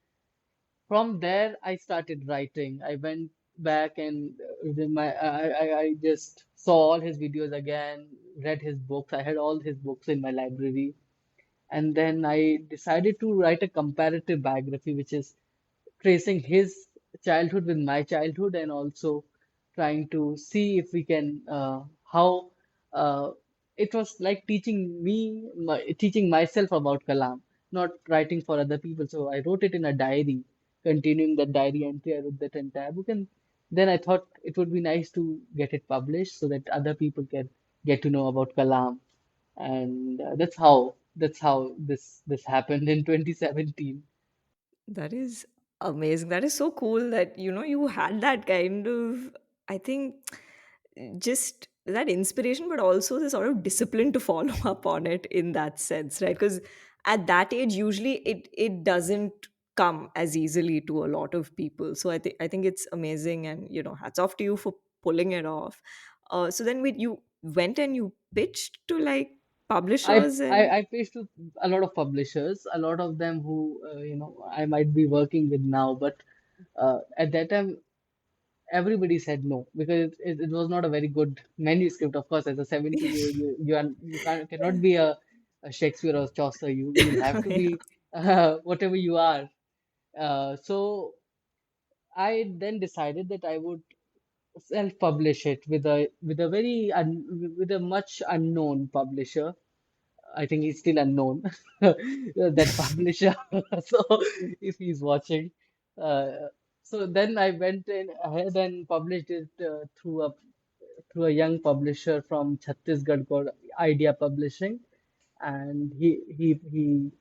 Speaker 1: from there I started writing. I went back and I just saw all his videos again, read his books. I had all his books in my library, and then I decided to write a comparative biography, which is tracing his childhood with my childhood, and also trying to see if we can how uh, it was like teaching myself about Kalam, not writing for other people. So I wrote it in a diary, continuing that diary entry. I wrote that entire book, and then I thought it would be nice to get it published so that other people can get to know about Kalam. And that's how this happened in 2017.
Speaker 2: That is amazing. That is so cool that you had that kind of, I think, just that inspiration, but also the sort of discipline to follow up on it in that sense, right? Because at that age, usually it doesn't come as easily to a lot of people. So I think it's amazing, and hats off to you for pulling it off. So then you went and you pitched to like publishers and
Speaker 1: I pitched to a lot of publishers, a lot of them who I might be working with now, but at that time everybody said no because it was not a very good manuscript. Of course, as a 17-year-old, you cannot be a Shakespeare or Chaucer. You'll have to
Speaker 2: yeah,
Speaker 1: be whatever you are. So I then decided that I would self-publish it with a much unknown publisher. I think he's still unknown, that publisher. So if he's watching, uh, so then I went in ahead and published it through a young publisher from Chhattisgarh called Idea Publishing, and he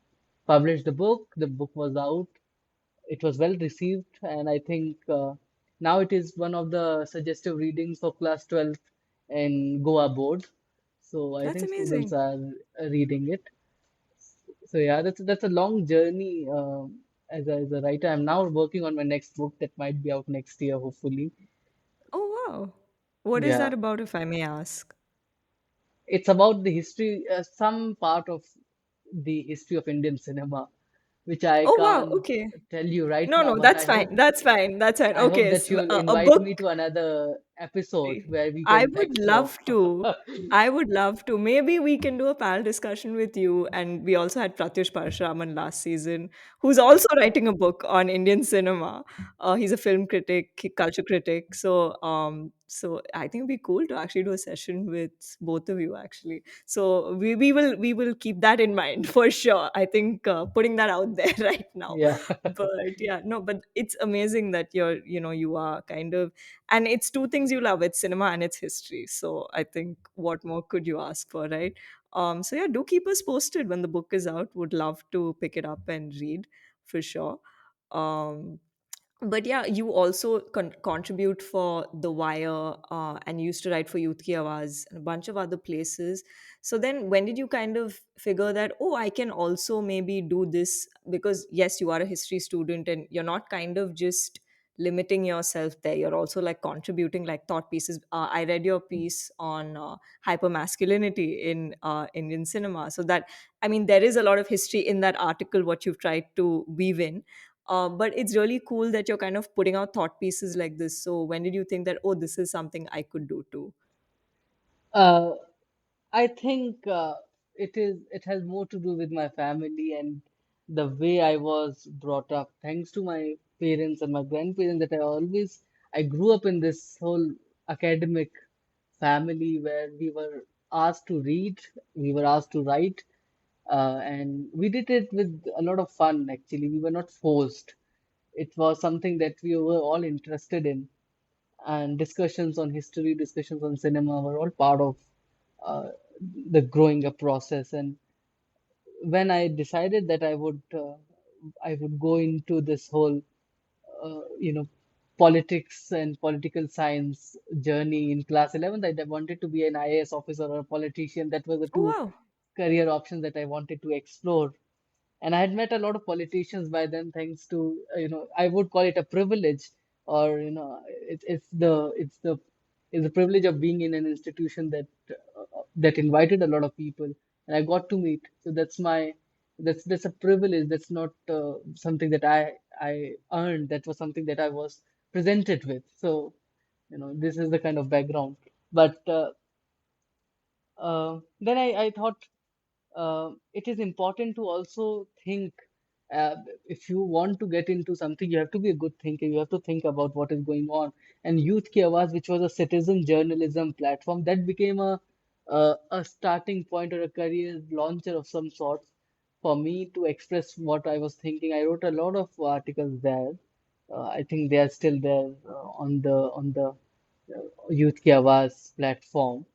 Speaker 1: published the book. The book was out. It was well received, and I think now it is one of the suggestive readings for class 12 in Goa board. So I
Speaker 2: that's
Speaker 1: think students
Speaker 2: amazing.
Speaker 1: are reading it. So yeah, that's a long journey as a writer. I'm now working on my next book that might be out next year, hopefully.
Speaker 2: Oh, wow. What is that
Speaker 1: Yeah,
Speaker 2: about, if I may ask?
Speaker 1: it's about the history, some part of. the history of Indian cinema, which I
Speaker 2: Oh wow,
Speaker 1: can't
Speaker 2: okay.
Speaker 1: tell you right
Speaker 2: No,
Speaker 1: now,
Speaker 2: no,
Speaker 1: but
Speaker 2: that's fine. That's fine. That's fine.
Speaker 1: I hope
Speaker 2: Okay,
Speaker 1: that you'll
Speaker 2: a
Speaker 1: invite me
Speaker 2: book.
Speaker 1: to another episode where we
Speaker 2: I
Speaker 1: can
Speaker 2: would
Speaker 1: explore.
Speaker 2: love to. I would love to. Maybe we can do a panel discussion with you. And we also had Pratyush Parashuraman last season, who's also writing a book on Indian cinema. He's a film critic, culture critic. So I think it'd be cool to actually do a session with both of you. Actually, so we will keep that in mind for sure. I think putting that out there right now.
Speaker 1: Yeah.
Speaker 2: But yeah, no, but it's amazing that you are kind of, and it's two things you love, it's cinema and it's history, so I think what more could you ask for, right? So yeah, do keep us posted when the book is out. Would love to pick it up and read for sure. um but yeah, you also contribute for The Wire, and you used to write for Youth Ki Awaaz and a bunch of other places. So then, when did you kind of figure that, oh, I can also maybe do this? Because yes, you are a history student, and you're not kind of just limiting yourself there. You're also like contributing like thought pieces. I read your piece on hypermasculinity in Indian cinema. So that, I mean, there is a lot of history in that article, what you've tried to weave in, but it's really cool that you're kind of putting out thought pieces like this. So when did you think that, oh, this is something I could do too?
Speaker 1: Uh, I think it has more to do with my family and the way I was brought up. Thanks to my parents and my grandparents, that I grew up in this whole academic family where we were asked to read, we were asked to write, and we did it with a lot of fun. Actually, we were not forced. It was something that we were all interested in, and discussions on history, discussions on cinema were all part of uh, the growing up process. And when I decided that I would go into this whole politics and political science journey in class 11th, I wanted to be an IAS officer or a politician. That was the
Speaker 2: Oh,
Speaker 1: two
Speaker 2: wow.
Speaker 1: career options that I wanted to explore. And I had met a lot of politicians by then, thanks to I would call it a privilege, or it's the privilege of being in an institution that invited a lot of people, and I got to meet. So that's a privilege. That's not something that I earned. That was something that I was presented with. So this is the kind of background. But then I thought it is important to also think. If you want to get into something, you have to be a good thinker. You have to think about what is going on. And Youth Ki Awaaz, which was a citizen journalism platform, that became a starting point or a career launcher of some sort for me to express what I was thinking. I wrote a lot of articles there. I think they are still there on the Youth Ki Awaaz platform.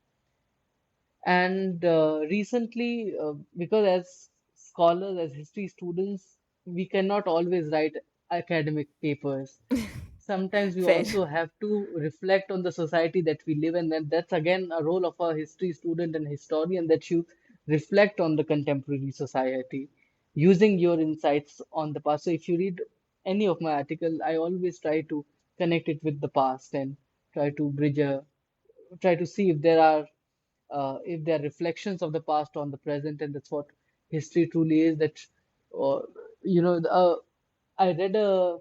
Speaker 1: And recently, because as scholars, as history students, we cannot always write academic papers. Sometimes we
Speaker 2: Fair.
Speaker 1: also have to reflect on the society that we live in, and that's again a role of a history student and historian, that you reflect on the contemporary society using your insights on the past. So if you read any of my article, I always try to connect it with the past and try to bridge a try to see if there are reflections of the past on the present, and that's what history truly is. That uh, I read a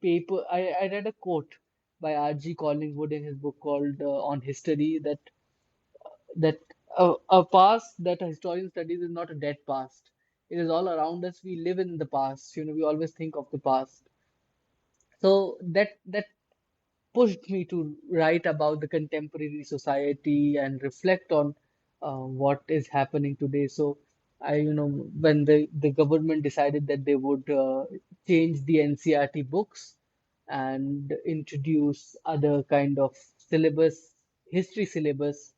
Speaker 1: I read a quote by R.G. Collingwood in his book called On History, that a past that a historian studies is not a dead past. It is all around us. We live in the past. We always think of the past. So that pushed me to write about the contemporary society and reflect on what is happening today. So when the government decided that they would change the NCRT books and introduce other kind of syllabus, history syllabus,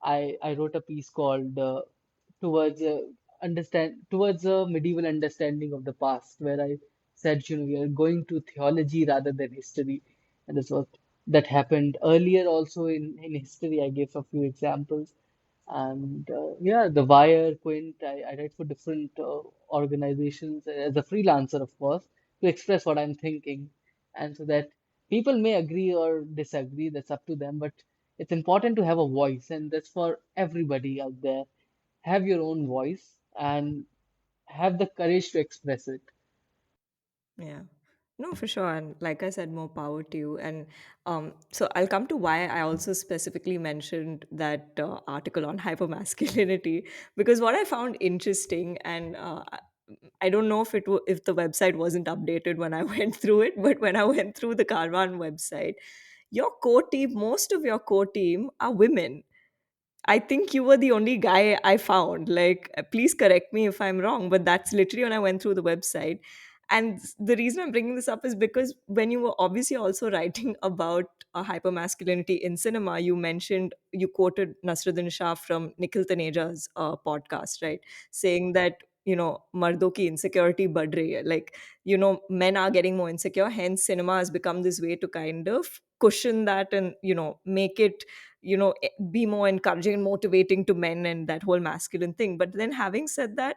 Speaker 1: I wrote a piece called towards towards a medieval understanding of the past, where I said, we are going to theology rather than history, and that's what that happened earlier also in history. I gave a few examples, and yeah, The Wire, Quint. I write for different organizations as a freelancer, of course, to express what I'm thinking, and so that people may agree or disagree. That's up to them, but it's important to have a voice, and that's for everybody out there. Have your own voice, and have the courage to express it.
Speaker 2: Yeah. No, for sure. And like I said, more power to you. And so I'll come to why I also specifically mentioned that article on hypermasculinity, because what I found interesting, and I don't know if if the website wasn't updated when I went through it, but when I went through the Karwan website, your core team, most of your core team are women. I think you were the only guy I found. Like, please correct me if I'm wrong, but that's literally when I went through the website. And the reason I'm bringing this up is because when you were obviously also writing about hypermasculinity in cinema, you mentioned, you quoted Nasruddin Shah from Nikhil Taneja's podcast, right? Saying that, mardo ki insecurity bad rahi hai. Like, men are getting more insecure. Hence, cinema has become this way to kind of cushion that and, make it be more encouraging and motivating to men and that whole masculine thing. But then having said that,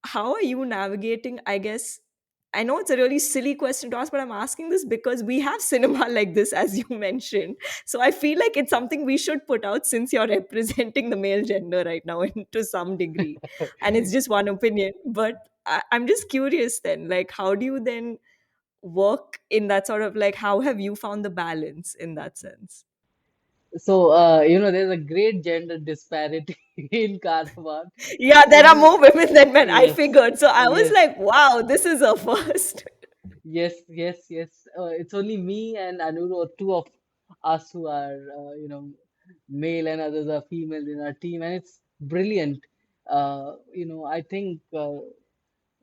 Speaker 2: how are you navigating, I guess, I know it's a really silly question to ask, but I'm asking this because we have cinema like this, as you mentioned. So I feel like it's something we should put out, since you're representing the male gender right now to some degree, and it's just one opinion. But I'm just curious then, like, how do you then work in that sort of, like, how have you found the balance in that sense?
Speaker 1: So, there's a great gender disparity in Karwaan.
Speaker 2: Yeah, there are
Speaker 1: We,
Speaker 2: more women than men. I
Speaker 1: yes,
Speaker 2: figured. So I was
Speaker 1: yes,
Speaker 2: like, wow, this is a first.
Speaker 1: yes, yes, yes. It's only me and Anuru, or two of us who are, male, and others are female in our team, and it's brilliant. I think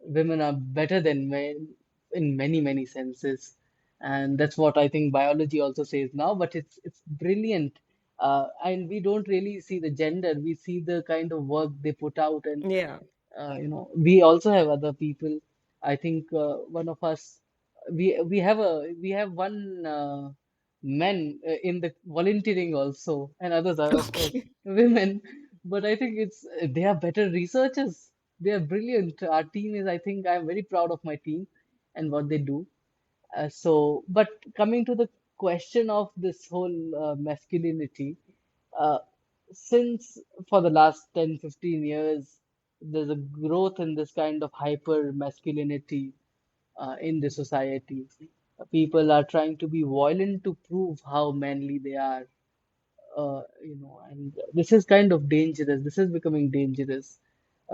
Speaker 1: women are better than men in many, many senses, and that's what I think biology also says now. But it's brilliant, and we don't really see the gender. We see the kind of work they put out, and
Speaker 2: Yeah.
Speaker 1: we also have other people. I think one of us, we have one men in the volunteering also, and others are of course
Speaker 2: Okay.
Speaker 1: women. But I think they are better researchers. They are brilliant. Our team is, I think, I'm very proud of my team and what they do. But coming to the question of this whole masculinity, uh, since for the last 10, 15 years, there's a growth in this kind of hyper masculinity in the society. People are trying to be violent to prove how manly they are, and this is kind of dangerous. This is becoming dangerous.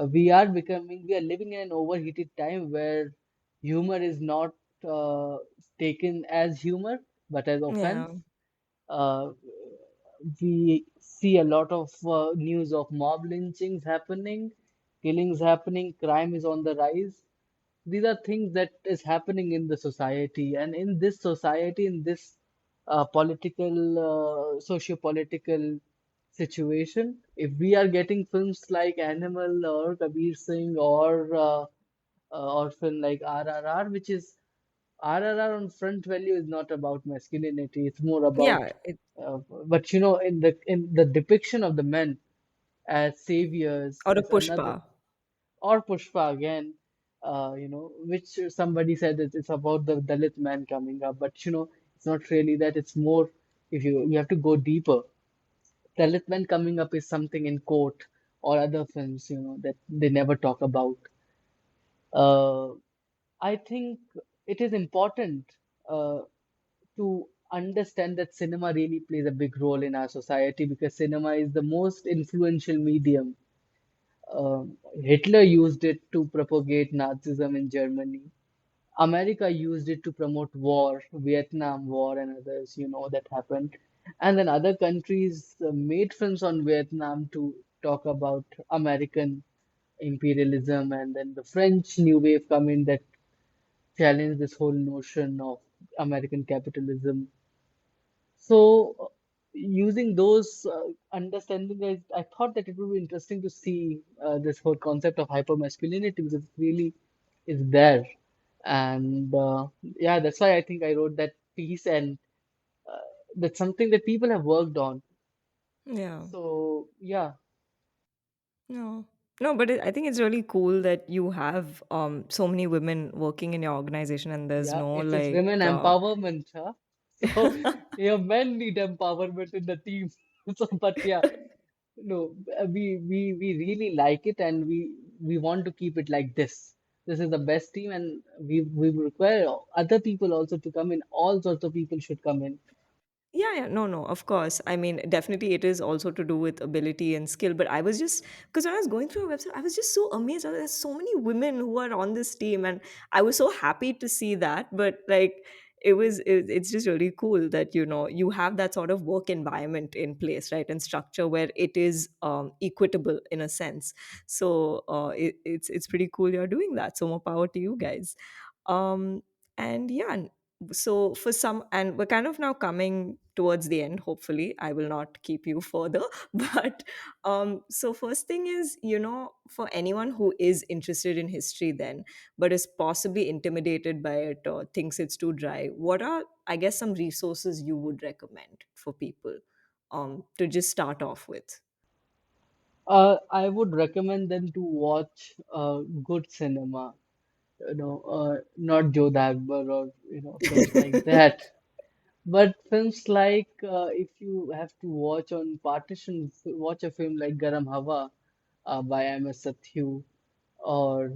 Speaker 1: We are living in an overheated time where humor is not uh, taken as humor, but as offense.
Speaker 2: Yeah.
Speaker 1: Uh, we see a lot of news of mob lynchings happening, killings happening, crime is on the rise. These are things that is happening in the society, and in this society, in this political, socio-political situation, if we are getting films like Animal or Kabir Singh or film like RRR, which is RRR on front value is not about masculinity. It's more about,
Speaker 2: Yeah.
Speaker 1: but in the depiction of the men as saviors
Speaker 2: Or a
Speaker 1: is another,
Speaker 2: pushpa.
Speaker 1: or Pushpa again, which somebody said that it's about the Dalit man coming up, but it's not really that. It's more, if you have to go deeper. Dalit man coming up is something in court or other films, that they never talk about. Uh, I think it is important to understand that cinema really plays a big role in our society, because cinema is the most influential medium. Hitler used it to propagate Nazism in Germany. America used it to promote war, Vietnam War and others, that happened. And then other countries made films on Vietnam to talk about American imperialism. And then the French New Wave come in that challenged this whole notion of American capitalism. So, using those understanding, I thought that it would be interesting to see this whole concept of hypermasculinity, because it really is there. And yeah, that's why I think I wrote that piece, and uh, that's something that people have worked on.
Speaker 2: Yeah.
Speaker 1: So, yeah,
Speaker 2: No. No, but I think it's really cool that you have so many women working in your organization, and there's
Speaker 1: yeah,
Speaker 2: no
Speaker 1: it is
Speaker 2: like
Speaker 1: women empowerment, huh? So, yeah, men need empowerment in the team. So, but yeah, no, we really like it, and we want to keep it like this. This is the best team, and we require other people also to come in. All sorts of people should come in.
Speaker 2: Yeah, yeah, no, no, of course. I mean, definitely it is also to do with ability and skill. But I was just, because when I was going through a website, I was just so amazed. There's so many women who are on this team. And I was so happy to see that. But like, it's just really cool that, you have that sort of work environment in place, right? And structure where it is equitable in a sense. So it's pretty cool you're doing that. So more power to you guys. Um, and yeah, so for some, and we're kind of now coming towards the end, hopefully I will not keep you further. But so first thing is, for anyone who is interested in history then, but is possibly intimidated by it or thinks it's too dry, what are, I guess, some resources you would recommend for people to just start off with?
Speaker 1: I would recommend them to watch good cinema. Not Jodha Akbar or films like that. But films like if you have to watch on partition, watch a film like Garam Hawa by M.S. Sathyu, or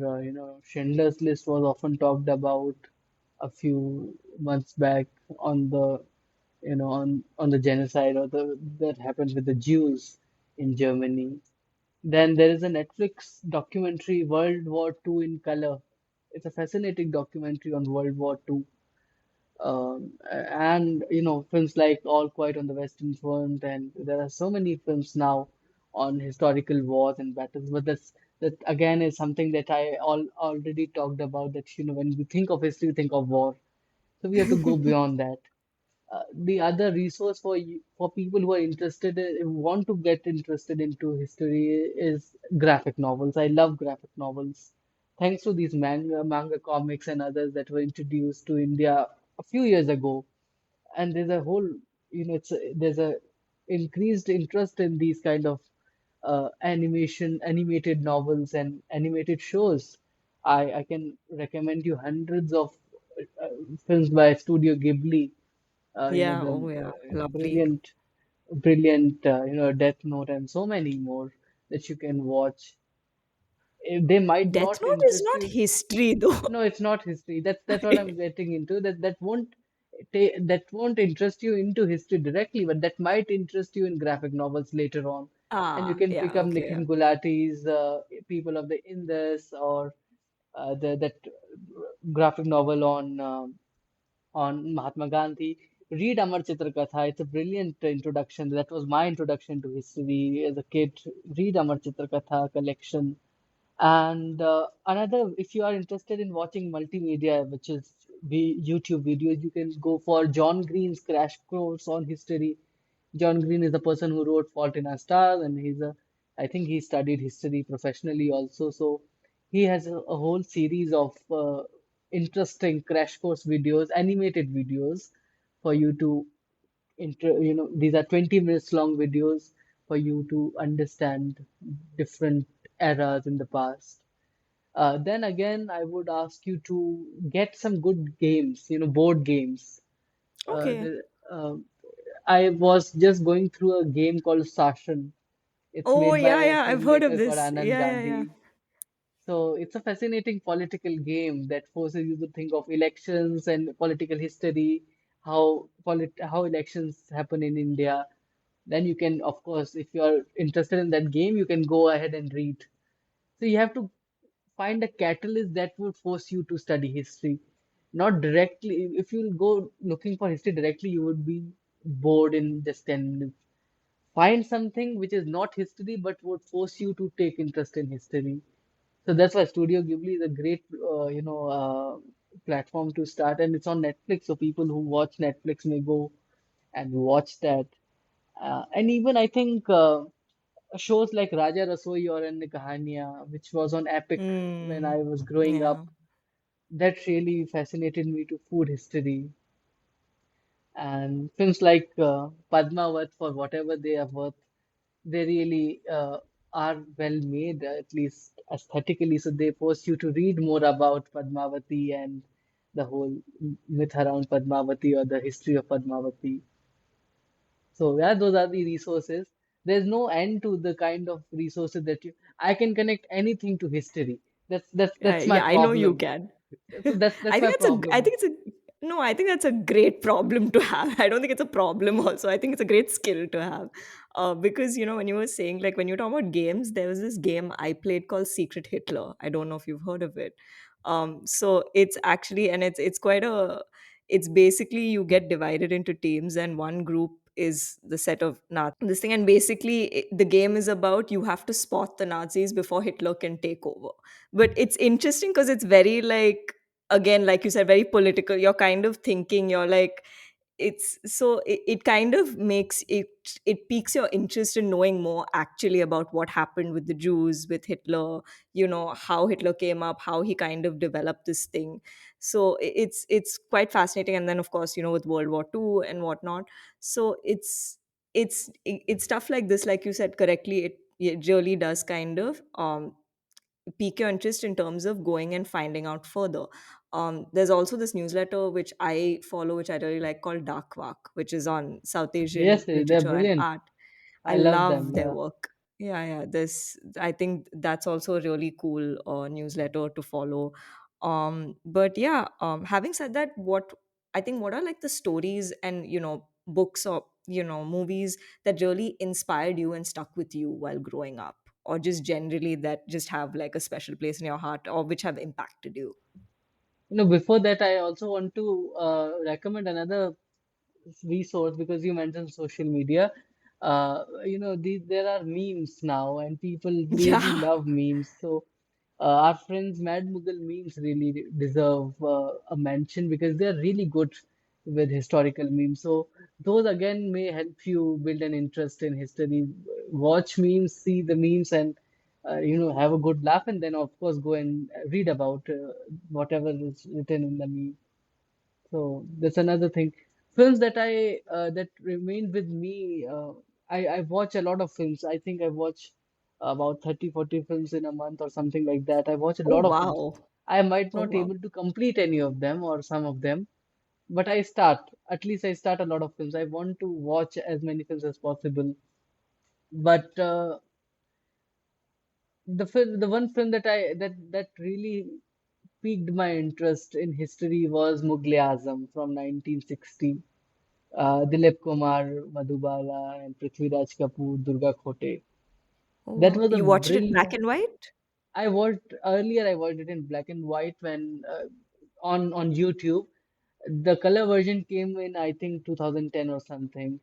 Speaker 1: Schindler's List was often talked about a few months back on the on the genocide or the that happened with the Jews in Germany. Then there is a Netflix documentary, World War II in Color. It's a fascinating documentary on World War II. And films like All Quiet on the Western Front, and there are so many films now on historical wars and battles. But that again is something that already talked about. That when we think of history, we think of war. So we have to go beyond that. The other resource for people who are interested who want to get interested into history is graphic novels. I love graphic novels. Thanks to these manga comics and others that were introduced to India a few years ago, and there's a whole there's a increased interest in these kind of animated novels and animated shows. I can recommend you hundreds of uh, films by Studio Ghibli.
Speaker 2: Yeah, oh yeah, lovely.
Speaker 1: Brilliant, Death Note and so many more that you can watch. They might
Speaker 2: Death
Speaker 1: not
Speaker 2: Note is
Speaker 1: interest
Speaker 2: not
Speaker 1: you.
Speaker 2: history though.
Speaker 1: No, it's not history. That's what I'm getting into. That won't interest you into history directly, but that might interest you in graphic novels later on. And you
Speaker 2: Ah,
Speaker 1: can
Speaker 2: yeah,
Speaker 1: pick up
Speaker 2: okay, yeah.
Speaker 1: Nitin Gulati's People of the Indus, or that graphic novel on Mahatma Gandhi. Read Amar Chitra Katha. It's a brilliant introduction. That was my introduction to history as a kid. Read Amar Chitra Katha collection. And another, if you are interested in watching multimedia, which is YouTube videos, you can go for John Green's Crash Course on History. John Green is the person who wrote Fault in Our Stars, and I think he studied history professionally also. So he has a whole series of interesting crash course videos, animated videos, for you to these are 20 minutes long videos for you to understand different eras in the past. Then again, I would ask you to get some good games, board games. Uh,
Speaker 2: Okay.
Speaker 1: the, uh, I was just going through a game called Sashan. It's
Speaker 2: Oh,
Speaker 1: made by
Speaker 2: yeah,
Speaker 1: a
Speaker 2: yeah, I've heard of
Speaker 1: filmmaker called
Speaker 2: this.
Speaker 1: Anand
Speaker 2: Yeah, yeah, yeah.
Speaker 1: Gandhi. So it's a fascinating political game that forces you to think of elections and political history, how elections happen in India. Then you can, of course, if you are interested in that game, you can go ahead and read. So you have to find a catalyst that would force you to study history. Not directly. If you go looking for history directly, you would be bored in just 10 minutes. Find something which is not history but would force you to take interest in history. So that's why Studio Ghibli is a great, platform to start, and it's on Netflix. So people who watch Netflix may go and watch that. And even I think shows like Raja Rasoi or An Kahaniya, which was on Epic when I
Speaker 2: Mm,
Speaker 1: was growing
Speaker 2: yeah.
Speaker 1: up, that really fascinated me to food history. And films like Padmavat, for whatever they are worth, they really are well made, at least aesthetically. So they force you to read more about Padmavati and the whole myth around Padmavati or the history of Padmavati. So yeah, those are the resources. there's no end to the kind of resources that you I can connect anything to history. That's my
Speaker 2: Yeah, I know you
Speaker 1: problem.
Speaker 2: can.
Speaker 1: So that's
Speaker 2: I
Speaker 1: my
Speaker 2: think I
Speaker 1: problem.
Speaker 2: think it's a no, I think that's a great problem to have. I don't think it's a problem also. I think it's a great skill to have. Because, when you were saying, like, when you talk about games, there was this game I played called Secret Hitler. I don't know if you've heard of it. So it's actually, and it's quite it's basically you get divided into teams, and one group is the set of Nazis, this thing, and basically the game is about you have to spot the Nazis before Hitler can take over. But it's interesting because it's very, like, again, like you said, very political. You're kind of thinking, you're like, it kind of makes it piques your interest in knowing more actually about what happened with the Jews, with Hitler, how Hitler came up, how he kind of developed this thing. So it's quite fascinating. And then, of course, with World War II and whatnot. So it's stuff like this, like you said correctly. It really does kind of pique your interest in terms of going and finding out further. There's also this newsletter which I follow, which I really like, called Dark Walk, which is on South Asian
Speaker 1: Yes, they're
Speaker 2: literature and
Speaker 1: brilliant.
Speaker 2: art. I
Speaker 1: I love them.
Speaker 2: love their
Speaker 1: Yeah.
Speaker 2: work. Yeah, yeah. I think that's also a really cool newsletter to follow. But yeah, having said that, what are, like, the stories and books or movies that really inspired you and stuck with you while growing up, or just generally that just have like a special place in your heart, or which have impacted you?
Speaker 1: Before that, I also want to recommend another resource because you mentioned social media. There are memes now, and people really
Speaker 2: Yeah.
Speaker 1: love memes. So, our friends Mad Mughal memes really deserve a mention because they're really good with historical memes. So, those again may help you build an interest in history. Watch memes, see the memes, and have a good laugh, and then of course go and read about whatever is written in the meme. So that's another thing. Films that remain with me. I watch a lot of films. I think I watch about 30, 40 films in a month or something like that. I watch a
Speaker 2: Oh,
Speaker 1: lot of films.
Speaker 2: wow.
Speaker 1: I might
Speaker 2: Oh,
Speaker 1: not
Speaker 2: wow.
Speaker 1: able to complete any of them or some of them, but I start. At least I start a lot of films. I want to watch as many films as possible. But the one film that really piqued my interest in history was Mughal-E-Azam from 1960. Dilip Kumar, Madhubala, and Prithviraj Kapoor, Durga Khote.
Speaker 2: Oh,
Speaker 1: That
Speaker 2: wow.
Speaker 1: was a
Speaker 2: You watched it in black
Speaker 1: brilliant.
Speaker 2: and white?
Speaker 1: I watched earlier. I watched it in black and white when on YouTube. The color version came in I think 2010 or something.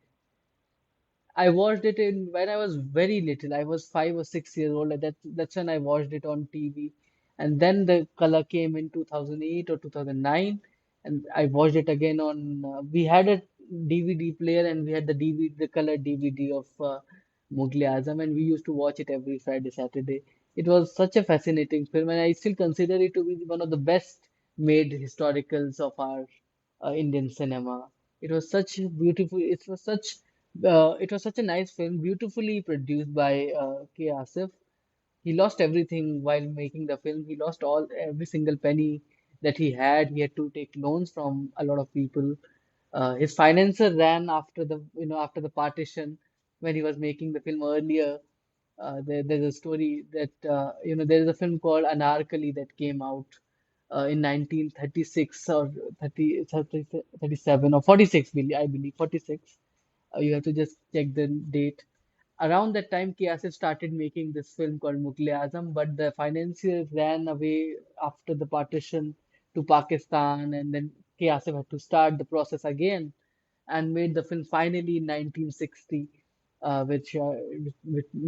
Speaker 1: I watched it in when I was very little. I was 5 or 6 years old. That's when I watched it on TV. And then the color came in 2008 or 2009, and I watched it again on. We had a DVD player, and we had the color DVD of Mughal-E-Azam, and we used to watch it every Friday, Saturday. It was such a fascinating film, and I still consider it to be one of the best made historicals of our Indian cinema. It was such beautiful. It was such a nice film, beautifully produced by K. Asif. He lost everything while making the film. He lost every single penny that he had. He had to take loans from a lot of people. His financer ran after the partition when he was making the film earlier. There's a story that there's a film called Anarkali that came out in 1936 or 37 or 46, I believe 46. You have to just check the date. Around that time, Kiasif started making this film called Mughal-E-Azam, but the financier ran away after the partition to Pakistan, and then Kiasif had to start the process again and made the film finally in 1960, with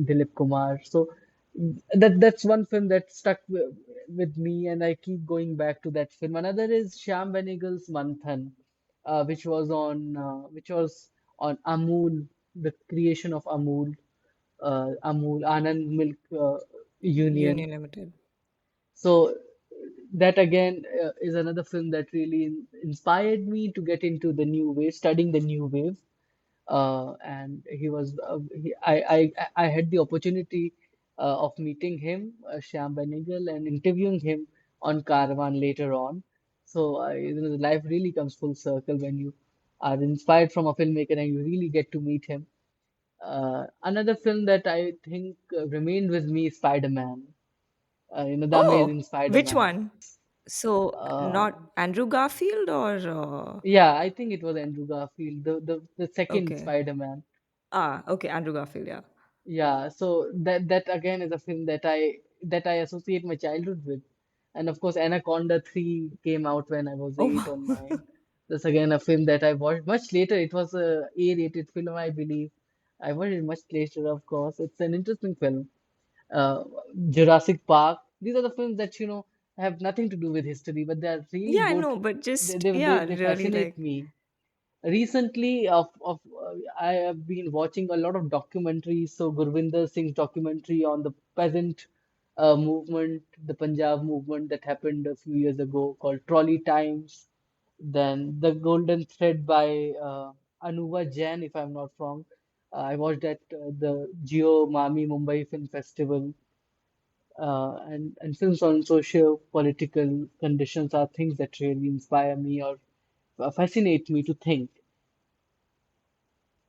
Speaker 1: Dilip Kumar. So that's one film that stuck with me, and I keep going back to that film. Another is Shyam Benegal's Manthan, which was on Amul, the creation of Amul Anand Milk Union.
Speaker 2: Union Limited.
Speaker 1: So that again is another film that really inspired me to get into the new wave, studying the new wave. And he was I had the opportunity of meeting him, Shyam Benegal, and interviewing him on Karwaan later on. So the life really comes full circle when you are inspired from a filmmaker and you really get to meet him. Another film that I think remained with me is Spider-Man. The Amazing
Speaker 2: Oh, which
Speaker 1: Spider-Man.
Speaker 2: one? So,
Speaker 1: Uh,
Speaker 2: not Andrew Garfield or
Speaker 1: yeah, I think it was Andrew Garfield, the second
Speaker 2: okay.
Speaker 1: Spider-Man.
Speaker 2: Okay, Andrew Garfield, yeah.
Speaker 1: Yeah, so that again is a film that I associate my childhood with. And of course, Anaconda 3 came out when I was 8 or
Speaker 2: Oh,
Speaker 1: 9. That's again a film that I watched much later. It was a A-rated film, I believe. I watched it much later, of course. It's an interesting film. Uh, Jurassic Park. These are the films that, have nothing to do with history, but they are really
Speaker 2: yeah, I
Speaker 1: good.
Speaker 2: know, but
Speaker 1: They,
Speaker 2: just
Speaker 1: they, they,
Speaker 2: yeah,
Speaker 1: they
Speaker 2: really
Speaker 1: fascinate
Speaker 2: like
Speaker 1: me. Recently, I have been watching a lot of documentaries. So Gurvinder Singh's documentary on the peasant movement, the Punjab movement that happened a few years ago, called Trolley Times. Then The Golden Thread by Anuva Jain, if I'm not wrong. I watched at the Geo Mami Mumbai Film Festival. And films on social political conditions are things that really inspire me or fascinate me to think.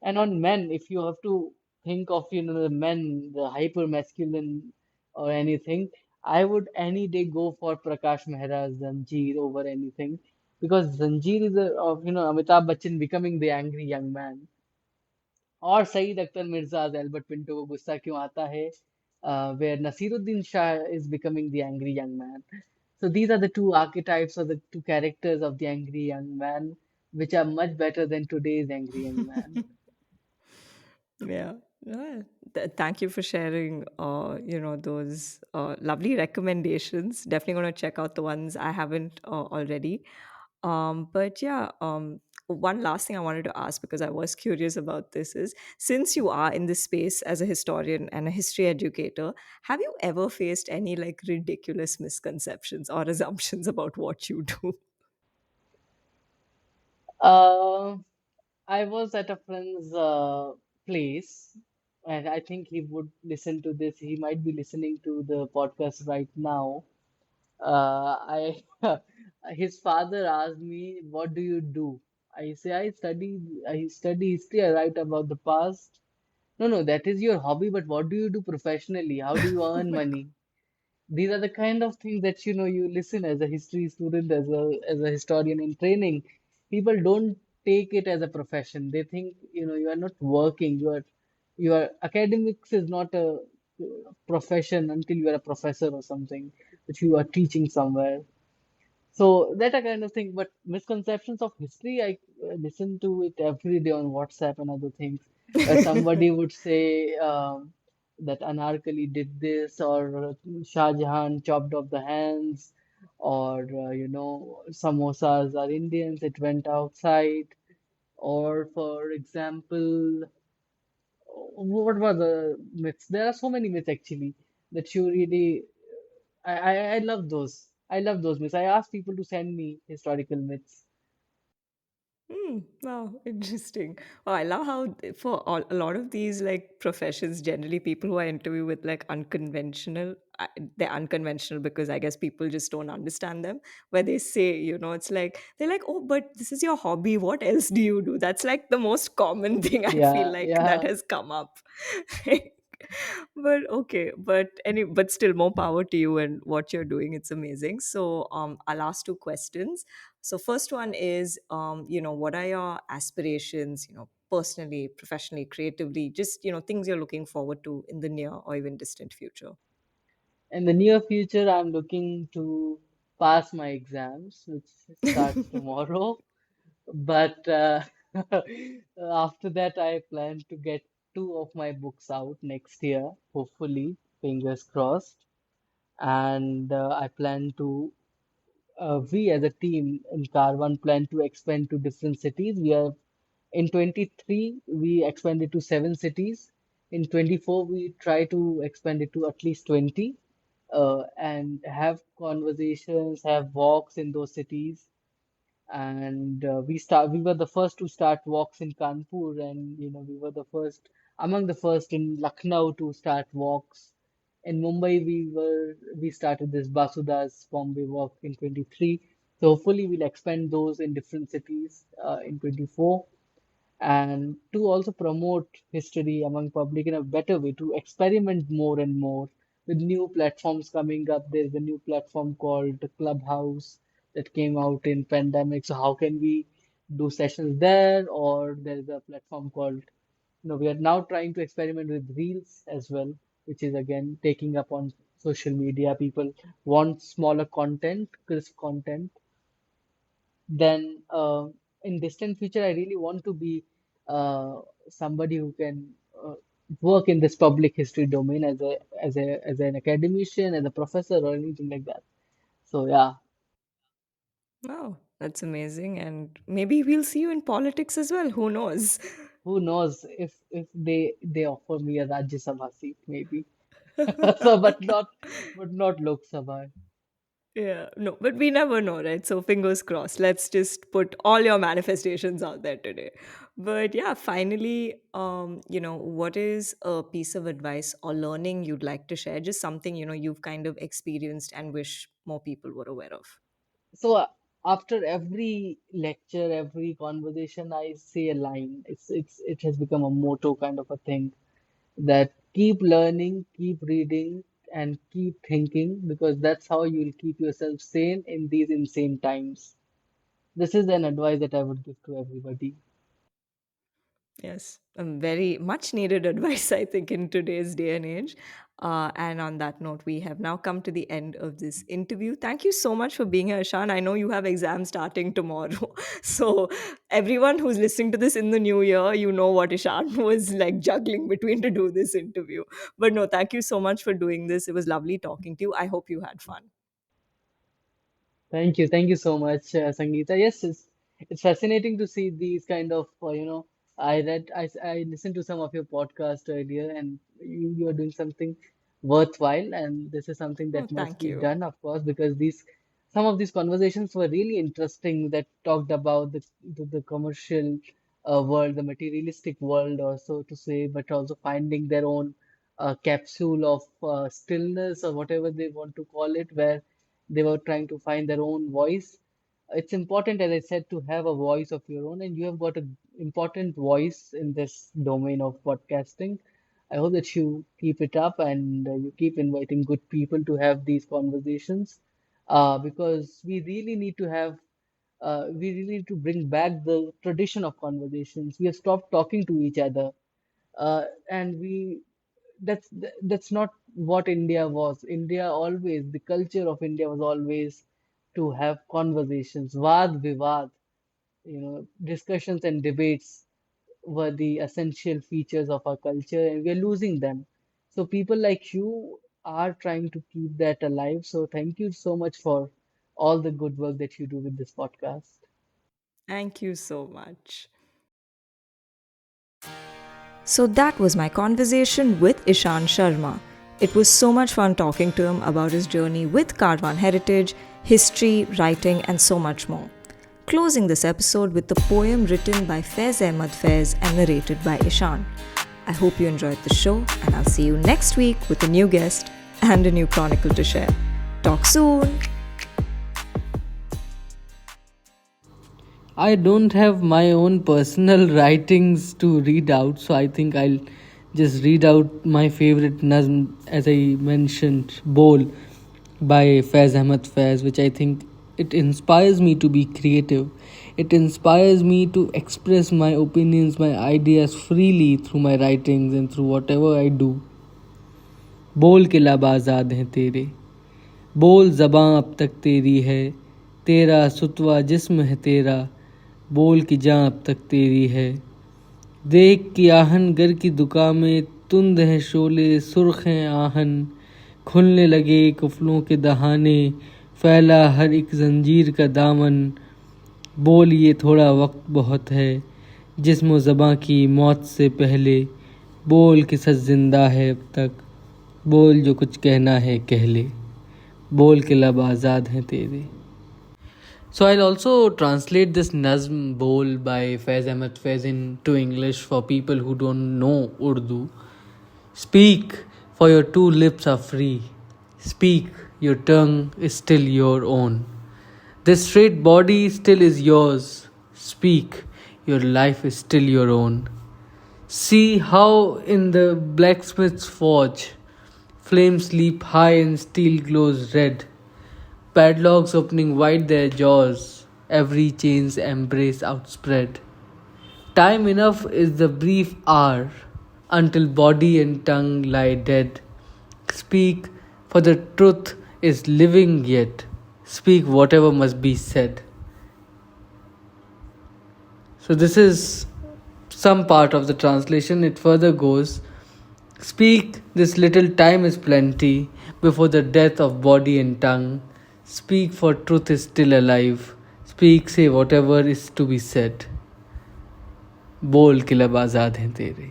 Speaker 1: And on men, if you have to think of, the men, the hyper masculine or anything, I would any day go for Prakash Mehra's Zanjeer over anything, because Zanjeer is of, Amitabh Bachchan becoming the angry young man, or Saeed Akhtar Mirza's Albert Pinto को गुस्सा क्यों आता है, where Nasiruddin Shah is becoming the angry young man. So these are the two archetypes or the two characters of the angry young man, which are much better than today's angry young man.
Speaker 2: yeah. Yeah. Thank you for sharing, those lovely recommendations. Definitely going to check out the ones I haven't already. But yeah, one last thing I wanted to ask because I was curious about this is since you are in this space as a historian and a history educator, have you ever faced any like ridiculous misconceptions or assumptions about what you do?
Speaker 1: Uh, I was at a friend's place, and I think he would listen to this. He might be listening to the podcast right now. I His father asked me, "What do you do?" I say, "I study history. I write about the past." No, no, that is your hobby, but what do you do professionally? How do you
Speaker 2: Oh
Speaker 1: earn
Speaker 2: my
Speaker 1: money? These are the kind of things that you listen as a history student, as a historian in training. People don't take it as a profession. They think you are not working. You are academics is not a profession until you are a professor or something that you are teaching somewhere. So that a kind of thing, but misconceptions of history, I listen to it every day on WhatsApp and other things, where somebody would say that Anarkali did this, or Shah Jahan chopped off the hands, or samosas are Indians, it went outside, or for example, what were the myths? There are so many myths actually that you really I love those. I love those myths. I ask people to send me historical myths.
Speaker 2: Wow, interesting. Oh, I love how for a lot of these like professions, generally people who I interview with like unconventional, they're unconventional because I guess people just don't understand them. Where they say, it's like they're like, oh, but this is your hobby. What else do you do? That's like the most common thing I feel
Speaker 1: Yeah,
Speaker 2: like that
Speaker 1: yeah.
Speaker 2: has come up. But okay, but still more power to you and what you're doing. It's amazing. So I'll ask two questions. So first one is, what are your aspirations, personally, professionally, creatively, just, things you're looking forward to in the near or even distant future?
Speaker 1: In the near future, I'm looking to pass my exams, which starts tomorrow. But after that, I plan to get two of my books out next year, hopefully, fingers crossed. And I plan to we as a team in Karwaan plan to expand to different cities. We have in 23 we expanded to 7 cities. In 24 we try to expand it to at least 20, and have conversations, have walks in those cities. And we were the first to start walks in Kanpur, and we were the first among the first in Lucknow to start walks. In Mumbai, we started this Basuda's Bombay Walk in 23. So hopefully we'll expand those in different cities in 24. and to also promote history among public in a better way, to experiment more and more with new platforms coming up. There's a new platform called Clubhouse that came out in pandemic. So how can we do sessions there? Or there's a platform called, we are now trying to experiment with Reels as well, which is again taking up on social media. People want smaller content, crisp content. Then in distant future, I really want to be somebody who can work in this public history domain as as an academician, as a professor, or anything like that. So yeah,
Speaker 2: Wow, that's amazing. And maybe we'll see you in politics as well. Who knows?
Speaker 1: who knows if they offer me a Rajya Sabha seat, maybe. So, but not Lok Sabha.
Speaker 2: Yeah, no, but we never know, right? So fingers crossed. Let's just put all your manifestations out there today. But yeah, finally, what is a piece of advice or learning you'd like to share? Just something, you've kind of experienced and wish more people were aware of.
Speaker 1: So after every lecture, every conversation, I say a line. It has become a motto kind of a thing, that keep learning, keep reading, and keep thinking, because that's how you'll keep yourself sane in these insane times. This is an advice that I would give to everybody.
Speaker 2: Yes, very much needed advice, I think, in today's day and age. And on that note, we have now come to the end of this interview. Thank you so much for being here, Shan. I know you have exams starting tomorrow. So, everyone who's listening to this in the new year, you know what Ishan was like juggling between to do this interview. But no, thank you so much for doing this. It was lovely talking to you. I hope you had fun.
Speaker 1: Thank you so much, Sangeeta. Yes, it's fascinating to see these kind of, I listened to some of your podcast earlier, and you are doing something worthwhile, and this is something
Speaker 2: Oh,
Speaker 1: that must
Speaker 2: thank
Speaker 1: be
Speaker 2: you.
Speaker 1: done, of course, because these some of these conversations were really interesting, that talked about the commercial world, the materialistic world, or so to say, but also finding their own capsule of stillness, or whatever they want to call it, where they were trying to find their own voice. It's important, as I said, to have a voice of your own, and you have got an important voice in this domain of podcasting. I hope that you keep it up, and you keep inviting good people to have these conversations, because we really need to bring back the tradition of conversations. We have stopped talking to each other, and that's not what India was. India always, the culture of India was always to have conversations, vaad vivad, discussions and debates were the essential features of our culture, and we're losing them. So people like you are trying to keep that alive. So thank you so much for all the good work that you do with this podcast.
Speaker 2: Thank you so much. So that was my conversation with Ishan Sharma. It was so much fun talking to him about his journey with Karwaan Heritage, history, writing, and so much more. Closing this episode with the poem written by Faiz Ahmad Faiz and narrated by Ishan. I hope you enjoyed the show, and I'll see you next week with a new guest and a new chronicle to share. Talk soon!
Speaker 1: I don't have my own personal writings to read out, so I think I'll just read out my favorite nazm, as I mentioned, Bol by Faiz Ahmad Faiz, which I think it inspires me to be creative. It inspires me to express my opinions, my ideas freely through my writings and through whatever I do. बोल के लब आज़ाद हैं तेरे, बोल ज़बां अब तक तेरी है, तेरा सुतवा जिस्म है तेरा, बोल की जान अब तक तेरी है। देख की आहन गर की दुका में तुंद हैं शोले, सुर्ख हैं आहन, खुलने लगे कफलों के दहाने, फैला हर एक जंजीर का दामन। बोल ये थोड़ा वक्त बहुत है, जिस्म ज़बां की मौत से पहले, बोल के सच जिंदा है अब तक, बोल जो कुछ कहना है कह ले, बोल के लब आज़ाद हैं तेरे. So I'll also translate this Nazm Bol by Faiz Ahmed Faiz into English for people who don't know Urdu. Speak, for your two lips are free. Speak, your tongue is still your own. This straight body still is yours. Speak, your life is still your own. See how in the blacksmith's forge flames leap high and steel glows red. Padlocks opening wide their jaws, every chain's embrace outspread. Time enough is the brief hour until body and tongue lie dead. Speak, for the truth is living yet. Speak whatever must be said. So, this is some part of the translation. It further goes, speak, this little time is plenty before the death of body and tongue. Speak, for truth is still alive. Speak, say whatever is to be said. बोल कि लब आज़ाद हैं तेरे.